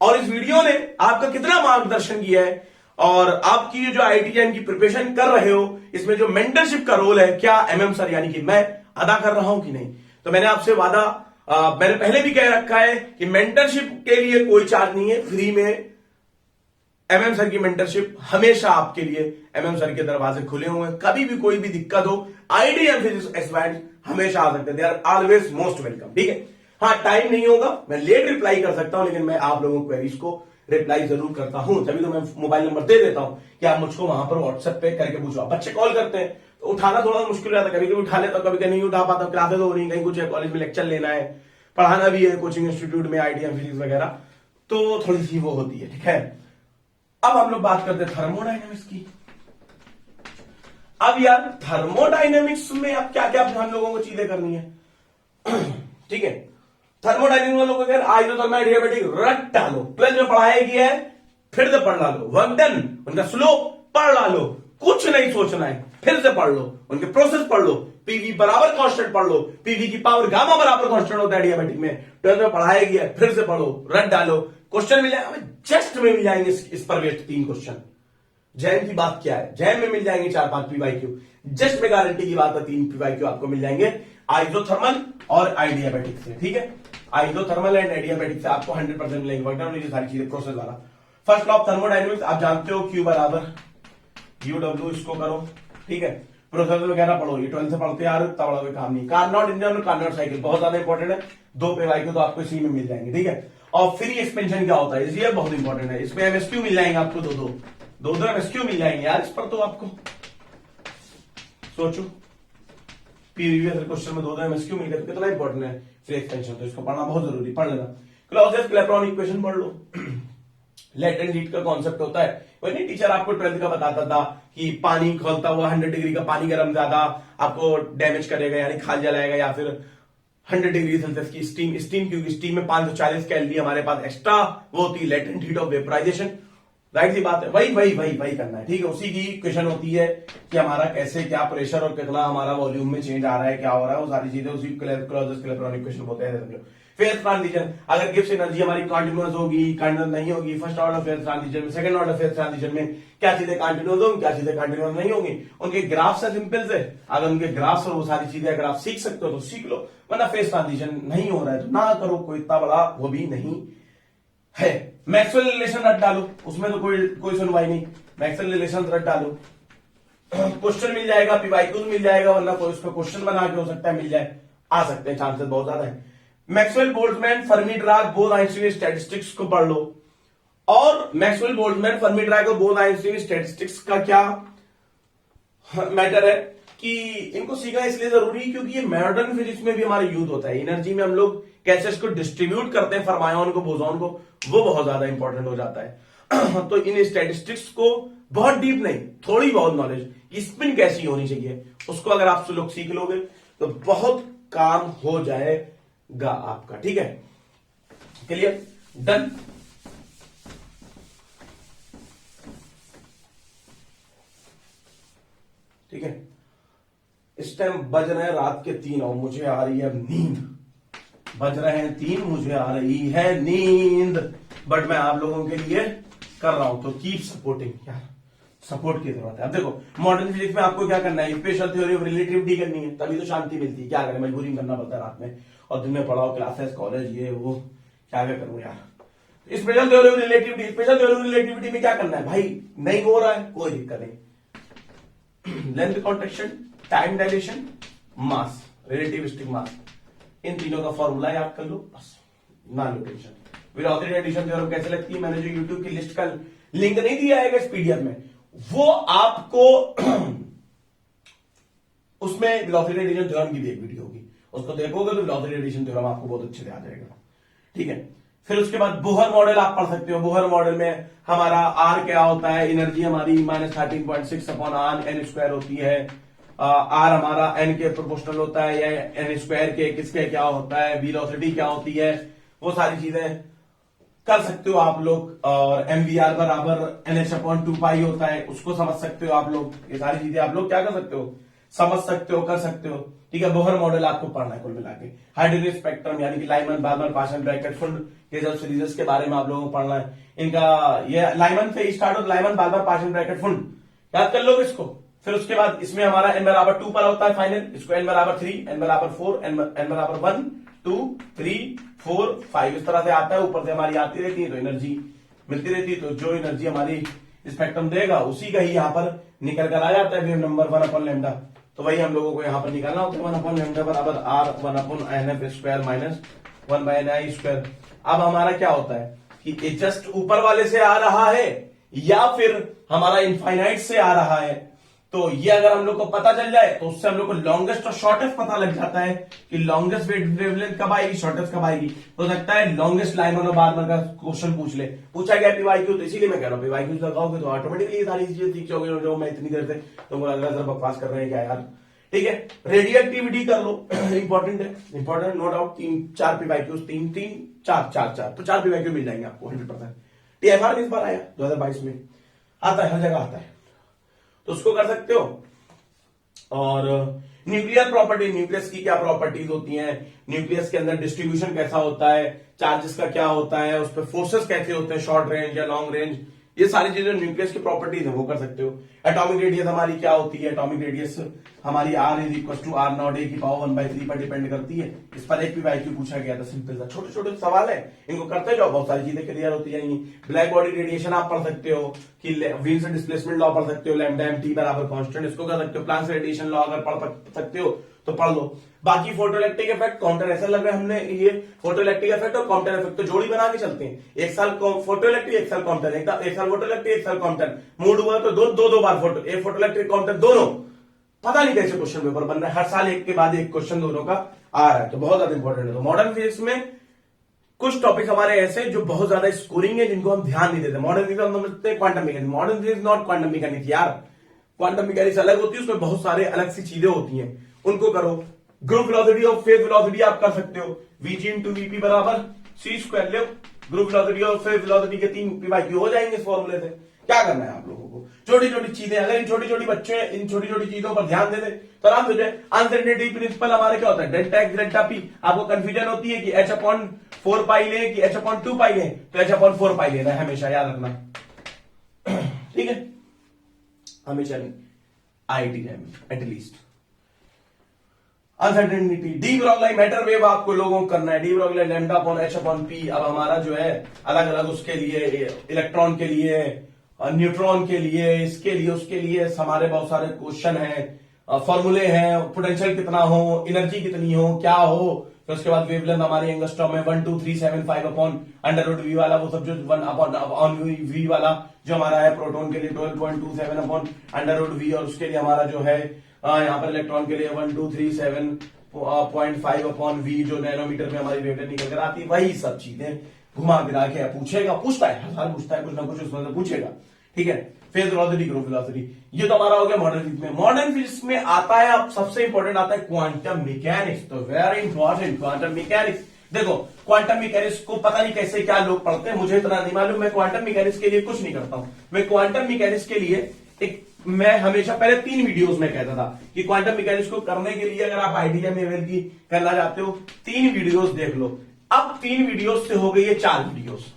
और इस वीडियो ने आपका कितना मार्गदर्शन किया है, और आपकी जो आईटीएम की प्रिपरेशन कर रहे हो इसमें जो मेंटरशिप का रोल है, क्या एमएम सर यानी कि मैं अदा कर रहा हूं कि नहीं। तो मैंने आपसे वादा मैंने पहले भी कह रखा है कि मेंटरशिप के लिए कोई चार्ज नहीं है, फ्री में एमएम सर की मेंटरशिप हमेशा आपके लिए, एमएम सर के दरवाजे खुले हुए हैं, कभी भी कोई भी दिक्कत हो आईटीएम फिजिक्स एस्पिरेंट्स हमेशा आ सकते हैं, they are always most welcome, ठीक है। हाँ, टाइम नहीं होगा, मैं लेट रिप्लाई कर सकता हूं, लेकिन मैं आप लोगों को क्वेरीज को रिप्लाई जरूर करता हूं, तभी तो मैं मोबाइल नंबर दे देता हूं कि आप मुझको वहां पर व्हाट्सएप पे करके पूछो। बच्चे कॉल करते हैं तो उठाना थोड़ा मुश्किल हो जाता है, कभी कभी उठा लेता, कभी कभी नहीं उठा पाता, क्लासेस हो रही, कहीं कुछ है, कॉलेज में लेक्चर लेना है, पढ़ाना भी है कोचिंग इंस्टीट्यूट में आईटीएम फिजिक्स वगैरह, तो थोड़ी सी वो होती है, ठीक है। अब हम लोग बात करते हैं थर्मोडायनेमिक्स की। अब यार थर्मोडायनेमिक्स में अब क्या क्या हम लोगों को चीजें करनी है, ठीक है। थर्मोडायनेमिक्स वालों को आइसोथर्मल एडियाबैटिक रट डालो, 12 में पढ़ाया गया है, फिर से पढ़ लो, वर्क डन, उनका स्लोप पढ़ लो, कुछ नहीं सोचना है, फिर से पढ़ लो, उनके प्रोसेस पढ़ लो, पीवी बराबर कांस्टेंट पढ़ लो, पीवी की पावर गामा बराबर कांस्टेंट होता है एडियाबैटिक में, 12 में पढ़ाया गया है, फिर से पढ़ो, रट डालो, क्वेश्चन मिल जाएगा, जस्ट में मिल जाएंगे इस पर बेस्ड 3 क्वेश्चन। जैम की बात क्या है, जैम में मिल जाएंगे 4-5 पीवाईक्यू, जस्ट में गारंटी की बात है 3 पीवाईक्यू आपको मिल जाएंगे आइसोथर्मल और आइडियाबैटिक से, ठीक है। आइसोथर्मल एंड एडियाबैटिक से आपको 100% मिलेंगे, वर्क ये सारी चीजें प्रोसेस वाला। फर्स्ट लॉ ऑफ थर्मोडायनेमिक्स आप जानते हो, Q बराबर UW, इसको करो, ठीक है। प्रोसेस वगैरह पढ़ो, ये 12 से पढ़ते आ रहे, तब बड़ा काम नहीं। कार्नोट इंजन और कार्नोट साइकिल बहुत ज्यादा इंपॉर्टेंट है, 2 पीवाईक्यू तो आपको इसी में मिल जाएंगे, ठीक है। और फ्री एक्सपेंशन क्या होता है, ये बहुत इंपॉर्टेंट है, इसमें एमएसक्यू मिल जाएंगे आपको, दो एमएसक्यू मिल जाएंगे यार, इस पर तो आपको सोचो, प्रीवियस क्वेश्चन में 2 एमएसक्यू मिल गए तो कितना इंपॉर्टेंट है फ्री एक्सपेंशन, तो इसको पढ़ना बहुत जरूरी, पढ़ लेना। क्लॉजेस क्लैपेरॉन इक्वेशन पढ़ लो, लेटेंट हीट का कॉन्सेप्ट होता है, वही टीचर आपको 12th का बताता था कि पानी खोलता हुआ 100 डिग्री का पानी गर्म ज्यादा आपको डैमेज करेगा, यानी खाल जलाएगा, या फिर 100 डिग्री सेल्सियस की स्टीम क्योंकि स्टीम में 540 कैलोरी हमारे पास एक्स्ट्रा वो होती है, latent heat of vaporisation, right सी बात है, वही करना है, ठीक है। उसी की क्वेश्चन होती है कि हमारा कैसे क्या प्रेशर और कितना हमारा वॉल्यूम में चेंज आ रहा है, क्या हो रहा है, वो सारी चीजें उसी क्लॉजेस क्लैपेरॉन इक्वेशन होते हैं, समझो। फेज ट्रांजिशन, अगर गिब्स एनर्जी हमारी कंटीन्यूअस होगी, कंटीन्यूअस नहीं होगी, फर्स्ट ऑर्डर फेज ट्रांजिशन में, सेकंड ऑर्डर फेज ट्रांजिशन में क्या चीजें कंटीन्यूअस होंगी, क्या चीजें कंटीन्यूअस नहीं होंगी, उनके ग्राफ से सिंपल से, अगर उनके ग्राफ्स और वो सारी चीजें अगर आप सीख सकते हो तो सीख लो, वरना फेज ट्रांजिशन नहीं हो रहा है तो ना करो, कोई इतना बड़ा वो भी नहीं है। मैक्सवेल रिलेशन रट डालो, उसमें तो कोई सुनवाई नहीं, मैक्सवेल रिलेशन रट डालो, क्वेश्चन मिल जाएगा, पीवाईक्यू मिल जाएगा, वरना कोई उसका क्वेश्चन बना के हो सकता है मिल जाए, आ सकते हैं, चांसेस बहुत ज्यादा है। Maxwell Boltzmann Fermi Dirac both Einstein statistics को पढ़ लो। और मैक्सवेल बोल्ट्जमैन फर्मी डिराक और बोथ आइंस्टीन स्टैटिस्टिक्स का क्या मैटर है कि इनको सीखना इसलिए जरूरी है क्योंकि ये मॉडर्न फिजिक्स में भी हमारा यूज होता है। एनर्जी में हम लोग कैसे इसको डिस्ट्रीब्यूट करते हैं, फरमायोन को, बोसॉन को, वो बहुत ज्यादा इंपॉर्टेंट हो जाता है। तो इन स्टैटिस्टिक्स को बहुत डीप नहीं, थोड़ी बहुत नॉलेज, स्पिन कैसी होनी चाहिए उसको अगर आप लोग सीख लोगे तो बहुत काम हो जाएगा आपका। ठीक है, क्लियर, डन। ठीक है, इस टाइम बज रहे हैं रात के 3 और मुझे आ रही है नींद, बज रहे हैं 3, मुझे आ रही है नींद, बट मैं आप लोगों के लिए कर रहा हूं, तो कीप सपोर्टिंग यार, सपोर्ट की जरूरत है। अब देखो मॉडर्न फिजिक्स में आपको क्या करना है, स्पेशल थ्योरी ऑफ रिलेटिविटी करनी है, तभी तो शांति मिलती है। क्या करें, मजबूरी में करना पड़ता है रात में, और दिन में पढ़ाओ, क्लासेस, कॉलेज, ये वो, क्या करूं यार। Special theory of relativity, special theory of relativity में क्या करना है भाई, नहीं हो रहा है कोई दिक्कत नहीं, लेंथ कॉन्ट्रैक्शन, टाइम डायलेशन, मास, रिलेटिविस्टिक मास, इन तीनों का फॉर्मूला याद कर लो बस, ना लो टेंशन। वेलोसिटी एडिशन थ्योरम कैसे लगती है, मैंने जो यूट्यूब की लिस्ट का लिंक नहीं दिया है इस पीडीएफ में, वो आपको उसमें वेलोसिटी एडिशन थ्योरम की भी एक वीडियो होगी, उसको देखोगे तो वेलोसिटी एडिशन थ्योरम आपको बहुत अच्छे से आ जाएगा। ठीक है, फिर उसके बाद बोहर मॉडल आप पढ़ सकते हो। बोहर मॉडल में हमारा आर क्या होता है, एनर्जी हमारी -13.6 अपॉन आर एन स्क्वायर होती है, आर हमारा एन के प्रोपोर्शनल होता है या एन स्क्वायर के किसके क्या होता है, वेलोसिटी क्या होती है, वो सारी चीजें कर सकते हो आप लोग। और एमवीआर बराबर NH अपॉन 2 पाई होता है, उसको समझ सकते हो आप लोग। ये सारी चीजें आप लोग क्या कर सकते हो, समझ सकते हो, कर सकते हो। ठीक है, बोहर मॉडल आपको पढ़ना है कुल मिला के। हाइड्रोजन स्पेक्ट्रम यानी कि Lyman, Balmer, Paschen, Brackett, Pfund, केजल सीरीज के बारे में आप लोगों को पढ़ना है। इनका ये लाइमन से स्टार्ट हो, लाइमन, बार्मर, पाशन, ब्रैकेट, फुंड, याद कर लोगे इसको। फिर उसके बाद इसमें हमारा n बराबर 2 पर होता है फाइनल, इसको n बराबर 3, n बराबर 4, n बराबर 1, 2, 3, 4, 5 इस तरह से आता है। ऊपर से हमारी आती रहती है तो एनर्जी मिलती रहती है, तो जो एनर्जी हमारी स्पेक्ट्रम देगा उसी का ही यहाँ पर निकल कर आ जाता है वेव नंबर 1 अपॉन लैम्डा। तो वही हम लोगों को यहाँ पर निकालना होता है, 1 अपॉन लैम्डा बराबर R 1 upon NF square minus 1 by NI square. अब हमारा क्या होता है कि ये जस्ट ऊपर वाले से आ रहा है या फिर हमारा इनफाइनाइट से आ रहा है, तो ये अगर हम लोग को पता चल जाए तो उससे हम लोग को लॉन्गेस्ट और शॉर्टेस्ट पता लग जाता है कि लॉन्गेस्ट वेवलेंथ कब आएगी, शॉर्टेस्ट कब आएगी। हो सकता है लॉन्गेस्ट लाइमन और बार्मर का क्वेश्चन पूछ ले, पूछा गया पीवाईक्यू, तो इसीलिए मैं कह रहा हूं पीवाईक्यू लगाओगे तो ऑटोमेटिकली सारी चीजें सीख जाओगे, जो मैं इतनी देर से तुमको लग रहा है बकवास कर रहे हैं क्या यार। ठीक है, रेडियो एक्टिविटी कर लो, इंपॉर्टेंट है, इंपॉर्टेंट नो डाउट। 3-4 पीवाईक्यू, 3-3-4 तो 4 पीवाईक्यू मिल जाएंगे आपको 100%। TFR इस बार आया 2022 में, आता है, हर जगह आता है, तो उसको कर सकते हो। और न्यूक्लियर प्रॉपर्टी, न्यूक्लियस की क्या प्रॉपर्टीज होती हैं, न्यूक्लियस के अंदर डिस्ट्रीब्यूशन कैसा होता है, चार्जेस का क्या होता है, उस पर फोर्सेस कैसे होते हैं, शॉर्ट रेंज या लॉन्ग रेंज, ये सारी चीजें न्यूक्लियस की प्रॉपर्टीज है वो कर सकते हो। एटॉमिक रेडियस हमारी क्या होती है, एटॉमिक रेडियस हमारी R is equal to R naught A की पावर 1/3 पर डिपेंड करती है। इस पर एक भी पीवाईक्यू पूछा गया था, सिंपल सा छोटे छोटे सवाल है, इनको करते जाओ, बहुत सारी चीजें क्लियर होती जाएंगी। ब्लैक बॉडी रेडिएशन आप पढ़ सकते हो कि व्हील्स डिस्प्लेसमेंट लॉ पढ़ सकते हो, लैम्डा mt बराबर कांस्टेंट, इसको कर सकते हो। प्लांक्स रेडिएशन लॉ अगर पढ़ सकते हो तो पढ़ लो। बाकी फोटोइलेक्ट्रिक इफेक्ट, काउंटर, ऐसा लग रहा है हमने ये फोटोइलेक्ट्रिक इफेक्ट और काउंटर इफेक्ट तो जोड़ी बना के चलते हैं, एक साल फोटोइलेक्ट्रिक एक साल काउंटर, एक साल फोटोइलेक्ट्रिक एक साल काउंटर, मूड हुआ तो दो बार फोटोइलेक्ट्रिक काउंटर दोनों। पता नहीं कैसे क्वेश्चन पेपर बन रहा है, हर साल एक के बाद एक क्वेश्चन दोनों का आ रहा है, तो बहुत ज्यादा इंपॉर्टेंट है। तो मॉडर्न फिजिक्स में कुछ टॉपिक हमारे ऐसे जो बहुत ज्यादा स्कोरिंग है, जिनको हम ध्यान नहीं देते। मॉडर्न फिजिक्स हम समझते हैं quantum mechanics, modern physics not quantum mechanics यार, क्वांटम मैकेनिक्स अलग होती है, उसमें बहुत सारे अलग सी चीजें होती हैं, उनको करो। ग्रुप वेलोसिटी और फेज वेलोसिटी आप कर सकते हो, Vg इंटू Vp बराबर C स्क्वायर ले, ग्रुप वेलोसिटी और फेज वेलोसिटी के 3 पीवाईक्यू हो जाएंगे इस फॉर्मूले से। क्या करना है आप लोगों को, छोटी छोटी चीजें, अगर इन छोटी छोटी बच्चे इन छोटी छोटी चीजों पर ध्यान दे दे तो आराम से हो जाए। अनसर्टेनिटी प्रिंसिपल हमारे क्या होता है, डेल्टा एक्स डेल्टा पी। आपको कंफ्यूजन होती है कि h/4 पाई ले कि h/2 पाई ले, तो h/4 पाई लेना है हमेशा, याद रखना। ठीक है, हमेशा नहीं, IIT में at least. Uncertainty. De Broglie matter wave आपको लोगों को करना है, de Broglie lambda upon H upon P. अब हमारा जो है अलग अलग उसके लिए, इलेक्ट्रॉन के लिए, न्यूट्रॉन के लिए, इसके लिए, उसके लिए हमारे बहुत सारे क्वेश्चन हैं, फॉर्मूले हैं, पोटेंशियल कितना हो, एनर्जी कितनी हो, क्या हो। तो उसके बाद वेवलेंथ हमारी एंगस्ट्रॉम में 12375 अपॉन अंडर रूट वी वाला, वो सब जो 1 अपॉन वी वाला जो हमारा है। प्रोटॉन के लिए 12.27 अपॉन अंडर रूट वी, और उसके लिए हमारा जो है यहाँ पर इलेक्ट्रॉन के लिए 1237.5 अपॉन वी, जो नैनोमीटर में हमारी वेवलेंथ निकल कर आती है। वही सब चीजें घुमा फिरा के पूछेगा, पूछता है, हर साल पूछता है, कुछ ना कुछ उसमें से पूछेगा। ठीक है, फेज वेलोसिटी, ग्रुप वेलोसिटी, ये तो हमारा हो गया मॉडर्न फिजिक्स में। मॉडर्न फिजिक्स में आता है, अब सबसे इंपॉर्टेंट आता है क्वांटम मैकेनिक्स। तो वेरी इंपॉर्टेंट क्वांटम मैकेनिक्स। देखो क्वांटम मैकेनिक्स को पता नहीं कैसे क्या लोग पढ़ते हैं, मुझे इतना नहीं मालूम। मैं क्वांटम मैकेनिक्स के लिए कुछ नहीं करता हूं। मैं क्वांटम मैकेनिक्स के लिए मैं हमेशा पहले 3 वीडियोस में कहता था कि क्वांटम मैकेनिक्स को करने के लिए अगर आप आइडिया लेवल की करना चाहते हो 3 वीडियोस देख लो। अब 3 वीडियोस से हो गई है 4 वीडियोस।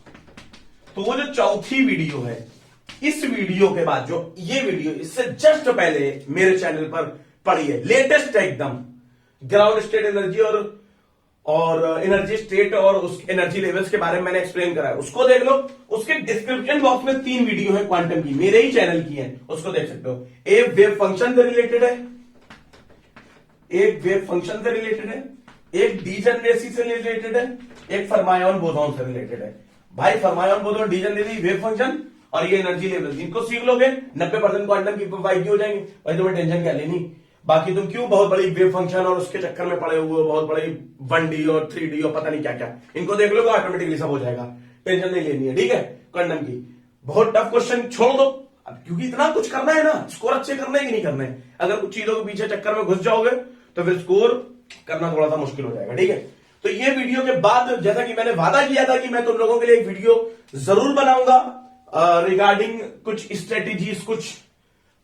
तो वो जो चौथी वीडियो है, इस वीडियो के बाद जो ये वीडियो, इससे जस्ट पहले मेरे चैनल पर पड़ी है, लेटेस्ट है एकदम, ग्राउंड स्टेट एनर्जी और एनर्जी स्टेट और उस एनर्जी लेवल्स के बारे में मैंने एक्सप्लेन करा है, उसको देख लो। उसके डिस्क्रिप्शन बॉक्स में 3 वीडियो है क्वांटम की, मेरे ही चैनल की है, उसको देख सकते हो। एक वेव फंक्शन से रिलेटेड है, एक वेव फंक्शन से रिलेटेड है, एक डीजनरेसी से रिलेटेड है, एक फरमायोन बोसॉन से रिलेटेड है। भाई फरमायोन बोसॉन, डीजनरेसी, वेव फंक्शन और ये एनर्जी लेवल, इनको सीख लोगे 90% क्वांटम की प्रोफाइल हो जाएंगे। भाई तुम्हें टेंशन क्या लेनी। बाकी तुम क्यों बहुत बड़ी वेव फंक्शन और उसके चक्कर में पड़े हुए हो, बहुत बड़ी 1D और 3D और पता नहीं क्या क्या, इनको देख लोगे ऑटोमेटिकली सब हो जाएगा, टेंशन नहीं लेनी है। ठीक है, क्वांटम की बहुत टफ क्वेश्चन छोड़ दो अब, क्योंकि इतना कुछ करना है ना, स्कोर अच्छे करने की नहीं करने। अगर कुछ चीजों के पीछे चक्कर में घुस जाओगे तो फिर स्कोर करना थोड़ा सा मुश्किल हो जाएगा। ठीक है, तो ये वीडियो के बाद, जैसा कि मैंने वादा किया था कि मैं तुम लोगों के लिए एक वीडियो जरूर बनाऊंगा रिगार्डिंग कुछ स्ट्रेटेजीज, कुछ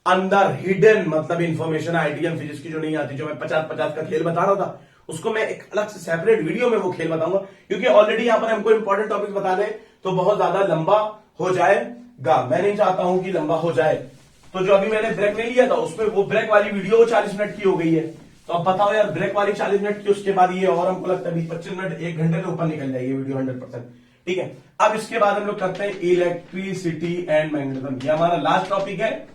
अंदर हिडन मतलब इंफॉर्मेशन आईटीएम फिजिक्स की जो नहीं आती, जो मैं 50-50 का खेल बता रहा था, उसको मैं एक अलग से सेपरेट वीडियो में वो खेल बताऊंगा। क्योंकि ऑलरेडी यहां पर हमको इंपॉर्टेंट टॉपिक बता दें तो बहुत ज्यादा लंबा हो जाएगा, मैं नहीं चाहता हूं कि लंबा हो जाए। तो जो अभी मैंने ब्रेक नहीं लिया था उसमें वो ब्रेक वाली वीडियो 40 मिनट की हो गई है। तो अब बताओ यार, ब्रेक वाली 40 मिनट की, उसके बाद ये और हमको लगता है 20-25 मिनट, 1 घंटे के ऊपर निकल जाएगी वीडियो 100%। ठीक है, अब इसके बाद हम लोग करते हैं इलेक्ट्रिसिटी एंड मैग्नेटिज्म, ये हमारा लास्ट टॉपिक है।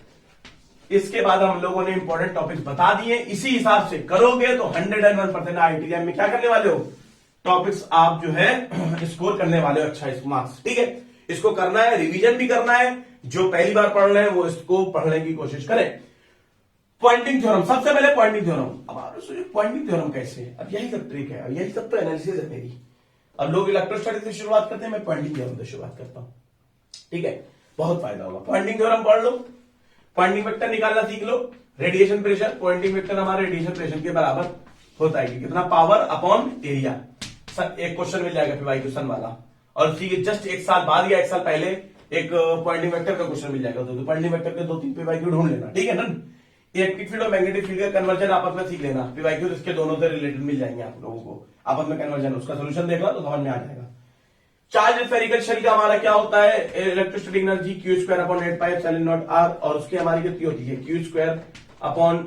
इसके बाद हम लोगों ने इंपॉर्टेंट टॉपिक्स बता दिए, इसी हिसाब से करोगे तो 101% आईटीएम में क्या करने वाले हो, टॉपिक्स आप जो है स्कोर करने वाले हो अच्छा इस मार्क्स। ठीक है, इसको करना है, रिवीजन भी करना है। जो पहली बार पढ़ रहे हैं वो इसको पढ़ने की कोशिश करें। पॉइंटिंग थ्योरम, सबसे पहले पॉइंटिंग थ्योरम। अब आप सोचिए पॉइंटिंग थ्योरम कैसे है, अब यही सब ट्रिक है, अब यही सब तो एनालिसिस है मेरी। अब लोग इलेक्ट्रोस्टैटिक्स से शुरुआत करते हैं, मैं पॉइंटिंग थ्योरम से शुरुआत करता हूं। ठीक है, बहुत फायदा होगा। पॉइंटिंग थ्योरम पढ़ लो, पॉइंटिंग वेक्टर निकालना सीख लो। रेडिएशन प्रेशर, पॉइंटिंग वेक्टर हमारे रेडिएशन प्रेशर के बराबर होता है, कितना, पावर अपॉन एरिया। सर एक क्वेश्चन मिल जाएगा फिर क्वेश्चन वाला, और ठीक है जस्ट 1 साल बाद या 1 साल पहले एक पॉइंटिंग वेक्टर का क्वेश्चन मिल जाएगा। तो पॉइंटिंग वेक्टर के 2-3 पीवाईक्यू ढूंढ लेना। ठीक है ना, इलेक्ट्रिक फील्ड और मैग्नेटिक फील्ड का कन्वर्जन आपस में सीख लेना, पीवाईक्यू इसके दोनों से रिलेटेड मिल जाएंगे आप लोगों को, आपस में कन्वर्जन, उसका सोल्यूशन देखना तो समझ में आ जाएगा। चार्ज स्फेरिकल शेल का हमारा क्या होता है, electrostatic energy Q² upon 8πε0r, और उसकी हमारी कितनी होती है Q² अपॉन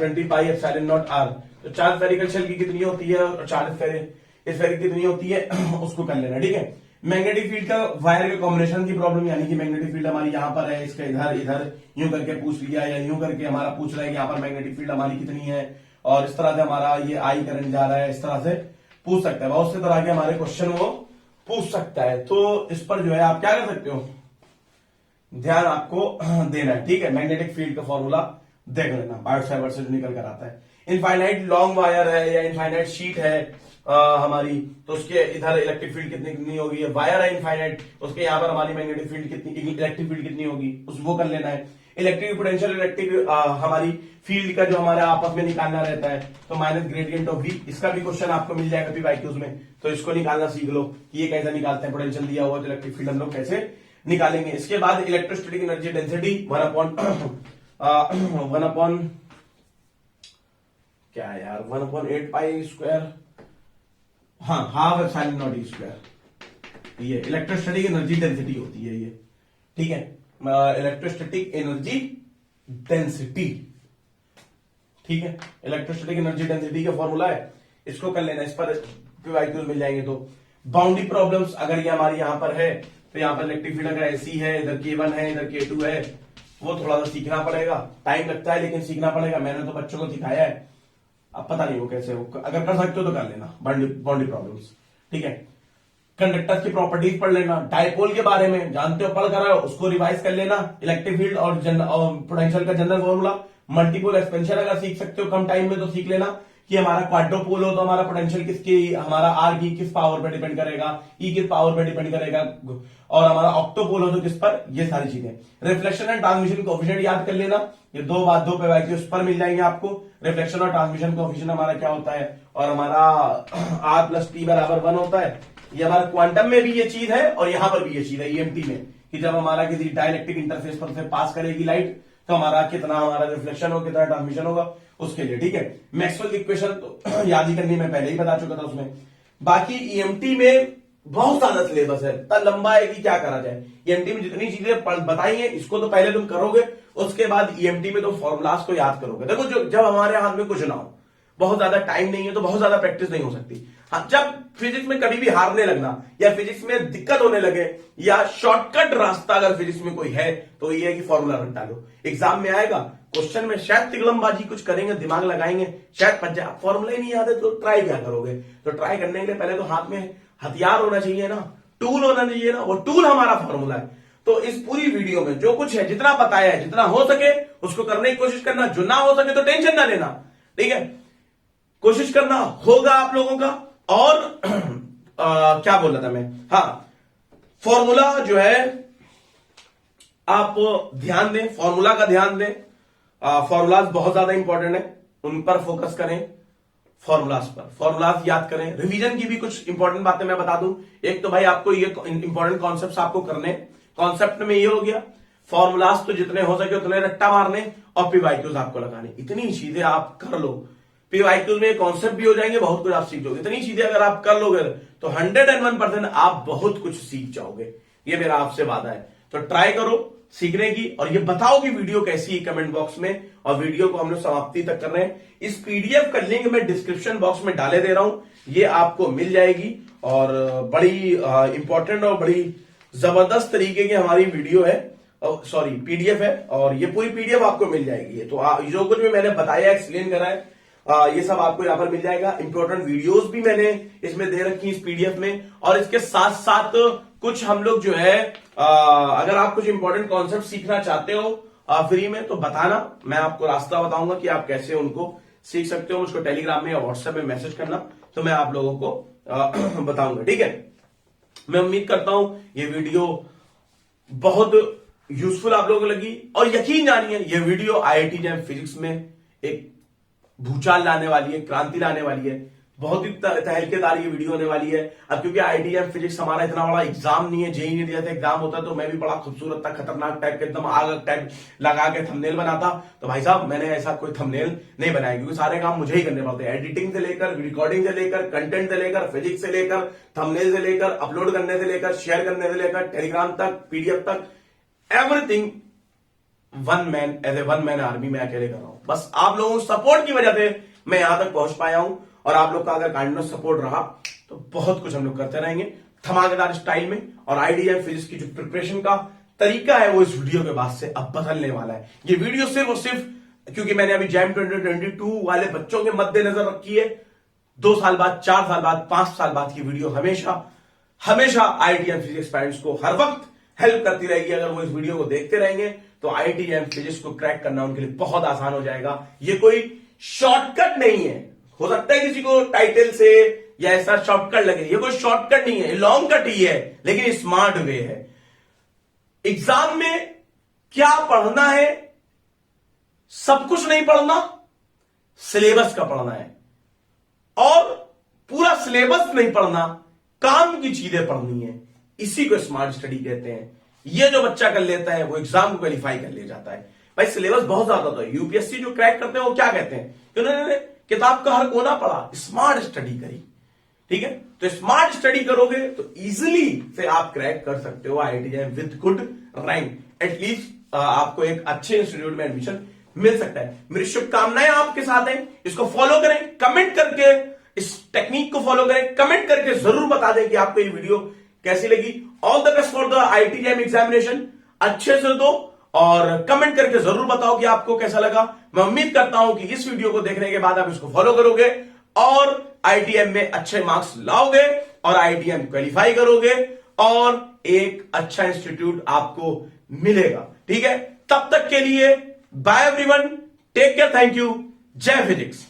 20πε0r। तो चार्ज स्फेरिकल शेल की कितनी होती है और चार्ज स्फेरिक कितनी होती है उसको कर लेना। ठीक है, मैग्नेटिक फील्ड का वायर के कॉम्बिनेशन की प्रॉब्लम, यानी कि मैग्नेटिक फील्ड हमारी यहां पर है, इसका इधर इधर यूं करके पूछ लिया, या यूं करके हमारा पूछ रहा है कि यहां पर मैग्नेटिक फील्ड हमारी कितनी है, और इस तरह से हमारा ये आई करंट जा रहा है, इस तरह से पूछ सकता है। बहुत से तरह के हमारे क्वेश्चन वो पूछ सकता है। तो इस पर जो है आप क्या कर सकते हो, ध्यान आपको देना है। ठीक है, मैग्नेटिक फील्ड का फॉर्मूला देख लेना, बायोट साइबर से जो निकल कर आता है। इनफाइनाइट लॉन्ग वायर है या इनफाइनाइट शीट है हमारी, तो उसके इधर इलेक्ट्रिक फील्ड कितनी होगी, वायर है इनफाइनाइट, उसके यहां पर हमारी मैग्नेटिक फील्ड कितनी, इलेक्ट्रिक फील्ड कितनी होगी, उसको कर लेना है। इलेक्ट्रिक पोटेंशियल, इलेक्ट्रिक हमारी फील्ड का जो हमारा आपस में निकालना रहता है, तो माइनस ग्रेडियंट ऑफ वी, इसका भी क्वेश्चन आपको मिल जाएगा पीवाईक्यूज में, तो इसको निकालना सीख लो कि ये कैसे निकालते हैं, पोटेंशियल दिया हुआ तो इलेक्ट्रिक फील्ड हम लोग कैसे निकालेंगे। इसके बाद इलेक्ट्रोस्टैटिक एनर्जी डेंसिटी 1/, क्या है यार, 1/8π², हाँ, हाफ एप्सिलॉन नॉट E², ये इलेक्ट्रोस्टैटिक एनर्जी डेंसिटी होती है ये। ठीक है, इलेक्ट्रोस्टैटिक एनर्जी डेंसिटी, ठीक है, इलेक्ट्रोस्टैटिक एनर्जी डेंसिटी का फॉर्मूला है, इसको कर लेना, इस पर पीवाईक्यूज मिल जाएंगे। तो बाउंड्री प्रॉब्लम्स अगर ये हमारी यहां पर है तो यहाँ पर इलेक्ट्रिक फील्ड अगर ऐसी है, इधर K1 है, इधर K2 है, वो थोड़ा सा सीखना पड़ेगा, टाइम लगता है लेकिन सीखना पड़ेगा। मैंने तो बच्चों को सिखाया है, अब पता नहीं वो कैसे हो, अगर कर सकते हो तो कर लेना बाउंड्री प्रॉब्लम्स, ठीक है। कंडक्टर्स की प्रॉपर्टीज पढ़ लेना, डायपोल के बारे में जानते हो, पढ़ कर रहे हो, उसको रिवाइज कर लेना, इलेक्ट्रिक फील्ड और पोटेंशियल का जनरल फॉर्मूला, मल्टीपोल एक्सपेंशन अगर सीख सकते हो कम टाइम में तो सीख लेना कि हमारा क्वाड्रोपोल हो तो हमारा पोटेंशियल किसकी, हमारा आर की किस पावर पर डिपेंड करेगा, ई किस पावर पर डिपेंड करेगा, और हमारा ऑक्टोपोल हो तो किस पर, ये सारी चीजें। रिफ्लेक्शन एंड ट्रांसमिशन कोएफिशिएंट याद कर लेना, ये दो पे पर मिल जाएंगे आपको। रिफ्लेक्शन और ट्रांसमिशन कोएफिशिएंट हमारा क्या होता है, और हमारा आर प्लस टी बराबर 1 होता है। ये हमारा क्वांटम में भी ये चीज है और यहां पर भी ये चीज है ईएमटी में, कि जब हमारा किसी डाइलेक्ट्रिक इंटरफेस पर से पास करेगी लाइट तो हमारा कितना हमारा रिफ्लेक्शन होगा, कितना ट्रांसमिशन होगा, उसके लिए, ठीक है। मैक्सवेल इक्वेशन तो याद ही करनी, मैं पहले ही बता चुका था उसमें। बाकी ईएमटी में बहुत ज्यादा सिलेबस है, इतना लंबा है कि क्या करा जाए। ईएमटी में जितनी चीजें बताई हैं इसको तो पहले तुम करोगे, उसके बाद ईएमटी में तुम फॉर्मुलास को याद करोगे। देखो जब हमारे हाथ में कुछ ना हो, बहुत ज्यादा टाइम नहीं है तो बहुत ज्यादा प्रैक्टिस नहीं हो सकती। हाँ, जब फिजिक्स में कभी भी हारने लगना या फिजिक्स में दिक्कत होने लगे या शॉर्टकट रास्ता अगर फिजिक्स में कोई है तो ये है कि फॉर्मूला रट डालो। एग्जाम में आएगा क्वेश्चन में शायद तिगड़मबाजी कुछ करेंगे, दिमाग लगाएंगे, शायद पच जाए, फॉर्मूला ही नहीं याद है तो ट्राई क्या करोगे। तो ट्राई करने के लिए पहले तो हाथ में हथियार होना चाहिए ना, टूल होना चाहिए ना, वो टूल हमारा फॉर्मूला है। तो इस पूरी वीडियो में जो कुछ है, जितना बताया है, जितना हो सके उसको करने की कोशिश करना, जो ना हो सके तो टेंशन ना लेना, ठीक है। कोशिश करना होगा आप लोगों का। और क्या बोल रहा था मैं, हाँ, फॉर्मूला जो है आप ध्यान दें, फॉर्मूला का ध्यान दें। फॉर्मूलाज बहुत ज्यादा इंपॉर्टेंट है, उन पर फोकस करें, फॉर्मूलाज याद करें। रिवीजन की भी कुछ इंपॉर्टेंट बातें मैं बता दूं। एक तो भाई आपको ये इंपॉर्टेंट कॉन्सेप्ट आपको करने, कॉन्सेप्ट में ये हो गया, फॉर्मूलाज तो जितने हो सके उतने रट्टा मारने और पीवाईक्यूज आपको लगाने। इतनी चीजें आप कर लो, पीवाईक्यूज में कॉन्सेप्ट भी हो जाएंगे, बहुत कुछ आप सीख जाओगे। इतनी चीजें अगर आप कर लोगे तो 101% आप बहुत कुछ सीख जाओगे, ये मेरा आपसे वादा है। तो ट्राई करो सीखने की, और ये बताओ कि वीडियो कैसी है कमेंट बॉक्स में। और वीडियो को हम लोग समाप्ति तक कर रहे हैं। इस पीडीएफ का लिंक मैं डिस्क्रिप्शन बॉक्स में डाले दे रहा हूं, ये आपको मिल जाएगी। और बड़ी इंपॉर्टेंट और बड़ी जबरदस्त तरीके की हमारी वीडियो है, सॉरी पीडीएफ है, और ये पूरी पीडीएफ आपको मिल जाएगी। तो जो कुछ भी मैंने बताया, एक्सप्लेन करा है, ये सब आपको यहां पर मिल जाएगा। इंपॉर्टेंट वीडियोस भी मैंने इसमें दे रखी है इस पीडीएफ में। और इसके साथ साथ कुछ हम लोग जो है, अगर आप कुछ इंपॉर्टेंट कॉन्सेप्ट सीखना चाहते हो फ्री में तो बताना, मैं आपको रास्ता बताऊंगा कि आप कैसे उनको सीख सकते हो। मुझको टेलीग्राम में या व्हाट्सएप में मैसेज करना, तो मैं आप लोगों को बताऊंगा, ठीक है। मैं उम्मीद करता हूं ये वीडियो बहुत यूजफुल आप लोगों को लगी, और यकीन जानिए ये वीडियो आईआईटी जैम फिजिक्स में एक भूचाल लाने वाली है, क्रांति लाने वाली है। बहुत ही तहलकेदार ये वीडियो होने वाली है। अब क्योंकि आईआईटी जैम फिजिक्स हमारा इतना बड़ा एग्जाम नहीं है, जेईई नहीं जैसे एग्जाम होता है, तो मैं भी बड़ा खूबसूरत था, खतरनाक टाइप के एकदम आग टाइप लगा के थंबनेल बनाता। तो भाई साहब मैंने ऐसा कोई थंबनेल नहीं बनाया, क्योंकि सारे काम मुझे ही करने पड़ते हैं, एडिटिंग से लेकर, रिकॉर्डिंग से लेकर, कंटेंट से लेकर, फिजिक्स से लेकर, थंबनेल से लेकर, अपलोड करने से लेकर, शेयर करने से लेकर, टेलीग्राम तक, पीडीएफ तक, everything one man, as a one man army मैं अकेले कर रहा हूं। बस आप लोगों को सपोर्ट की वजह से मैं यहां तक पहुंच पाया हूं, और आप लोग का अगर काइंडनेस सपोर्ट रहा तो बहुत कुछ हम लोग करते रहेंगे धमाकेदार स्टाइल में। और आईआईटी फिजिक्स की जो प्रिपरेशन का तरीका है वो इस वीडियो के बाद से अब बदलने वाला है। ये वीडियो सिर्फ और सिर्फ क्योंकि मैंने अभी जैम 2022 वाले बच्चों के मद्देनजर रखी है। 2 साल बाद, 4 साल बाद, 5 साल बाद की वीडियो हमेशा आईआईटी फिजिक्स पेरेंट्स को हर वक्त हेल्प करती रहेगी। अगर वो इस वीडियो को देखते रहेंगे तो आईआईटी फिजिक्स को क्रैक करना उनके लिए बहुत आसान हो जाएगा। ये कोई शॉर्टकट नहीं है। हो सकता है किसी को टाइटल से या ऐसा शॉर्टकट लगे, ये कोई शॉर्टकट नहीं है, लॉन्ग कट ही है, लेकिन स्मार्ट वे है। एग्जाम में क्या पढ़ना है, सब कुछ नहीं पढ़ना, सिलेबस का पढ़ना है, और पूरा सिलेबस नहीं पढ़ना, काम की चीजें पढ़नी है। इसी को स्मार्ट स्टडी कहते हैं। ये जो बच्चा कर लेता है वो एग्जाम को क्वालिफाई कर ले जाता है। भाई सिलेबस बहुत ज्यादा होता है। यूपीएससी जो क्रैक करते हैं वो क्या कहते हैं, उन्होंने किताब का हर कोना पढ़ा, स्मार्ट स्टडी करी, ठीक है। तो स्मार्ट स्टडी करोगे तो इजिली से आप क्रैक कर सकते हो IIT jam with good rank. At least आपको एक अच्छे इंस्टीट्यूट में एडमिशन मिल सकता है। मेरी शुभकामनाएं आपके साथ हैं, इसको फॉलो करें, कमेंट करके इस टेक्निक को फॉलो करें, कमेंट करके जरूर बता दें कि आपको ये वीडियो कैसी लगी। All the best for the IIT jam examination, अच्छे से दो और कमेंट करके जरूर बताओ कि आपको कैसा लगा। मैं उम्मीद करता हूं कि इस वीडियो को देखने के बाद आप इसको फॉलो करोगे और आईआईटीएम में अच्छे मार्क्स लाओगे और आईआईटीएम क्वालिफाई करोगे और एक अच्छा इंस्टीट्यूट आपको मिलेगा। ठीक है, तब तक के लिए bye everyone, take care, thank you, जय फिजिक्स।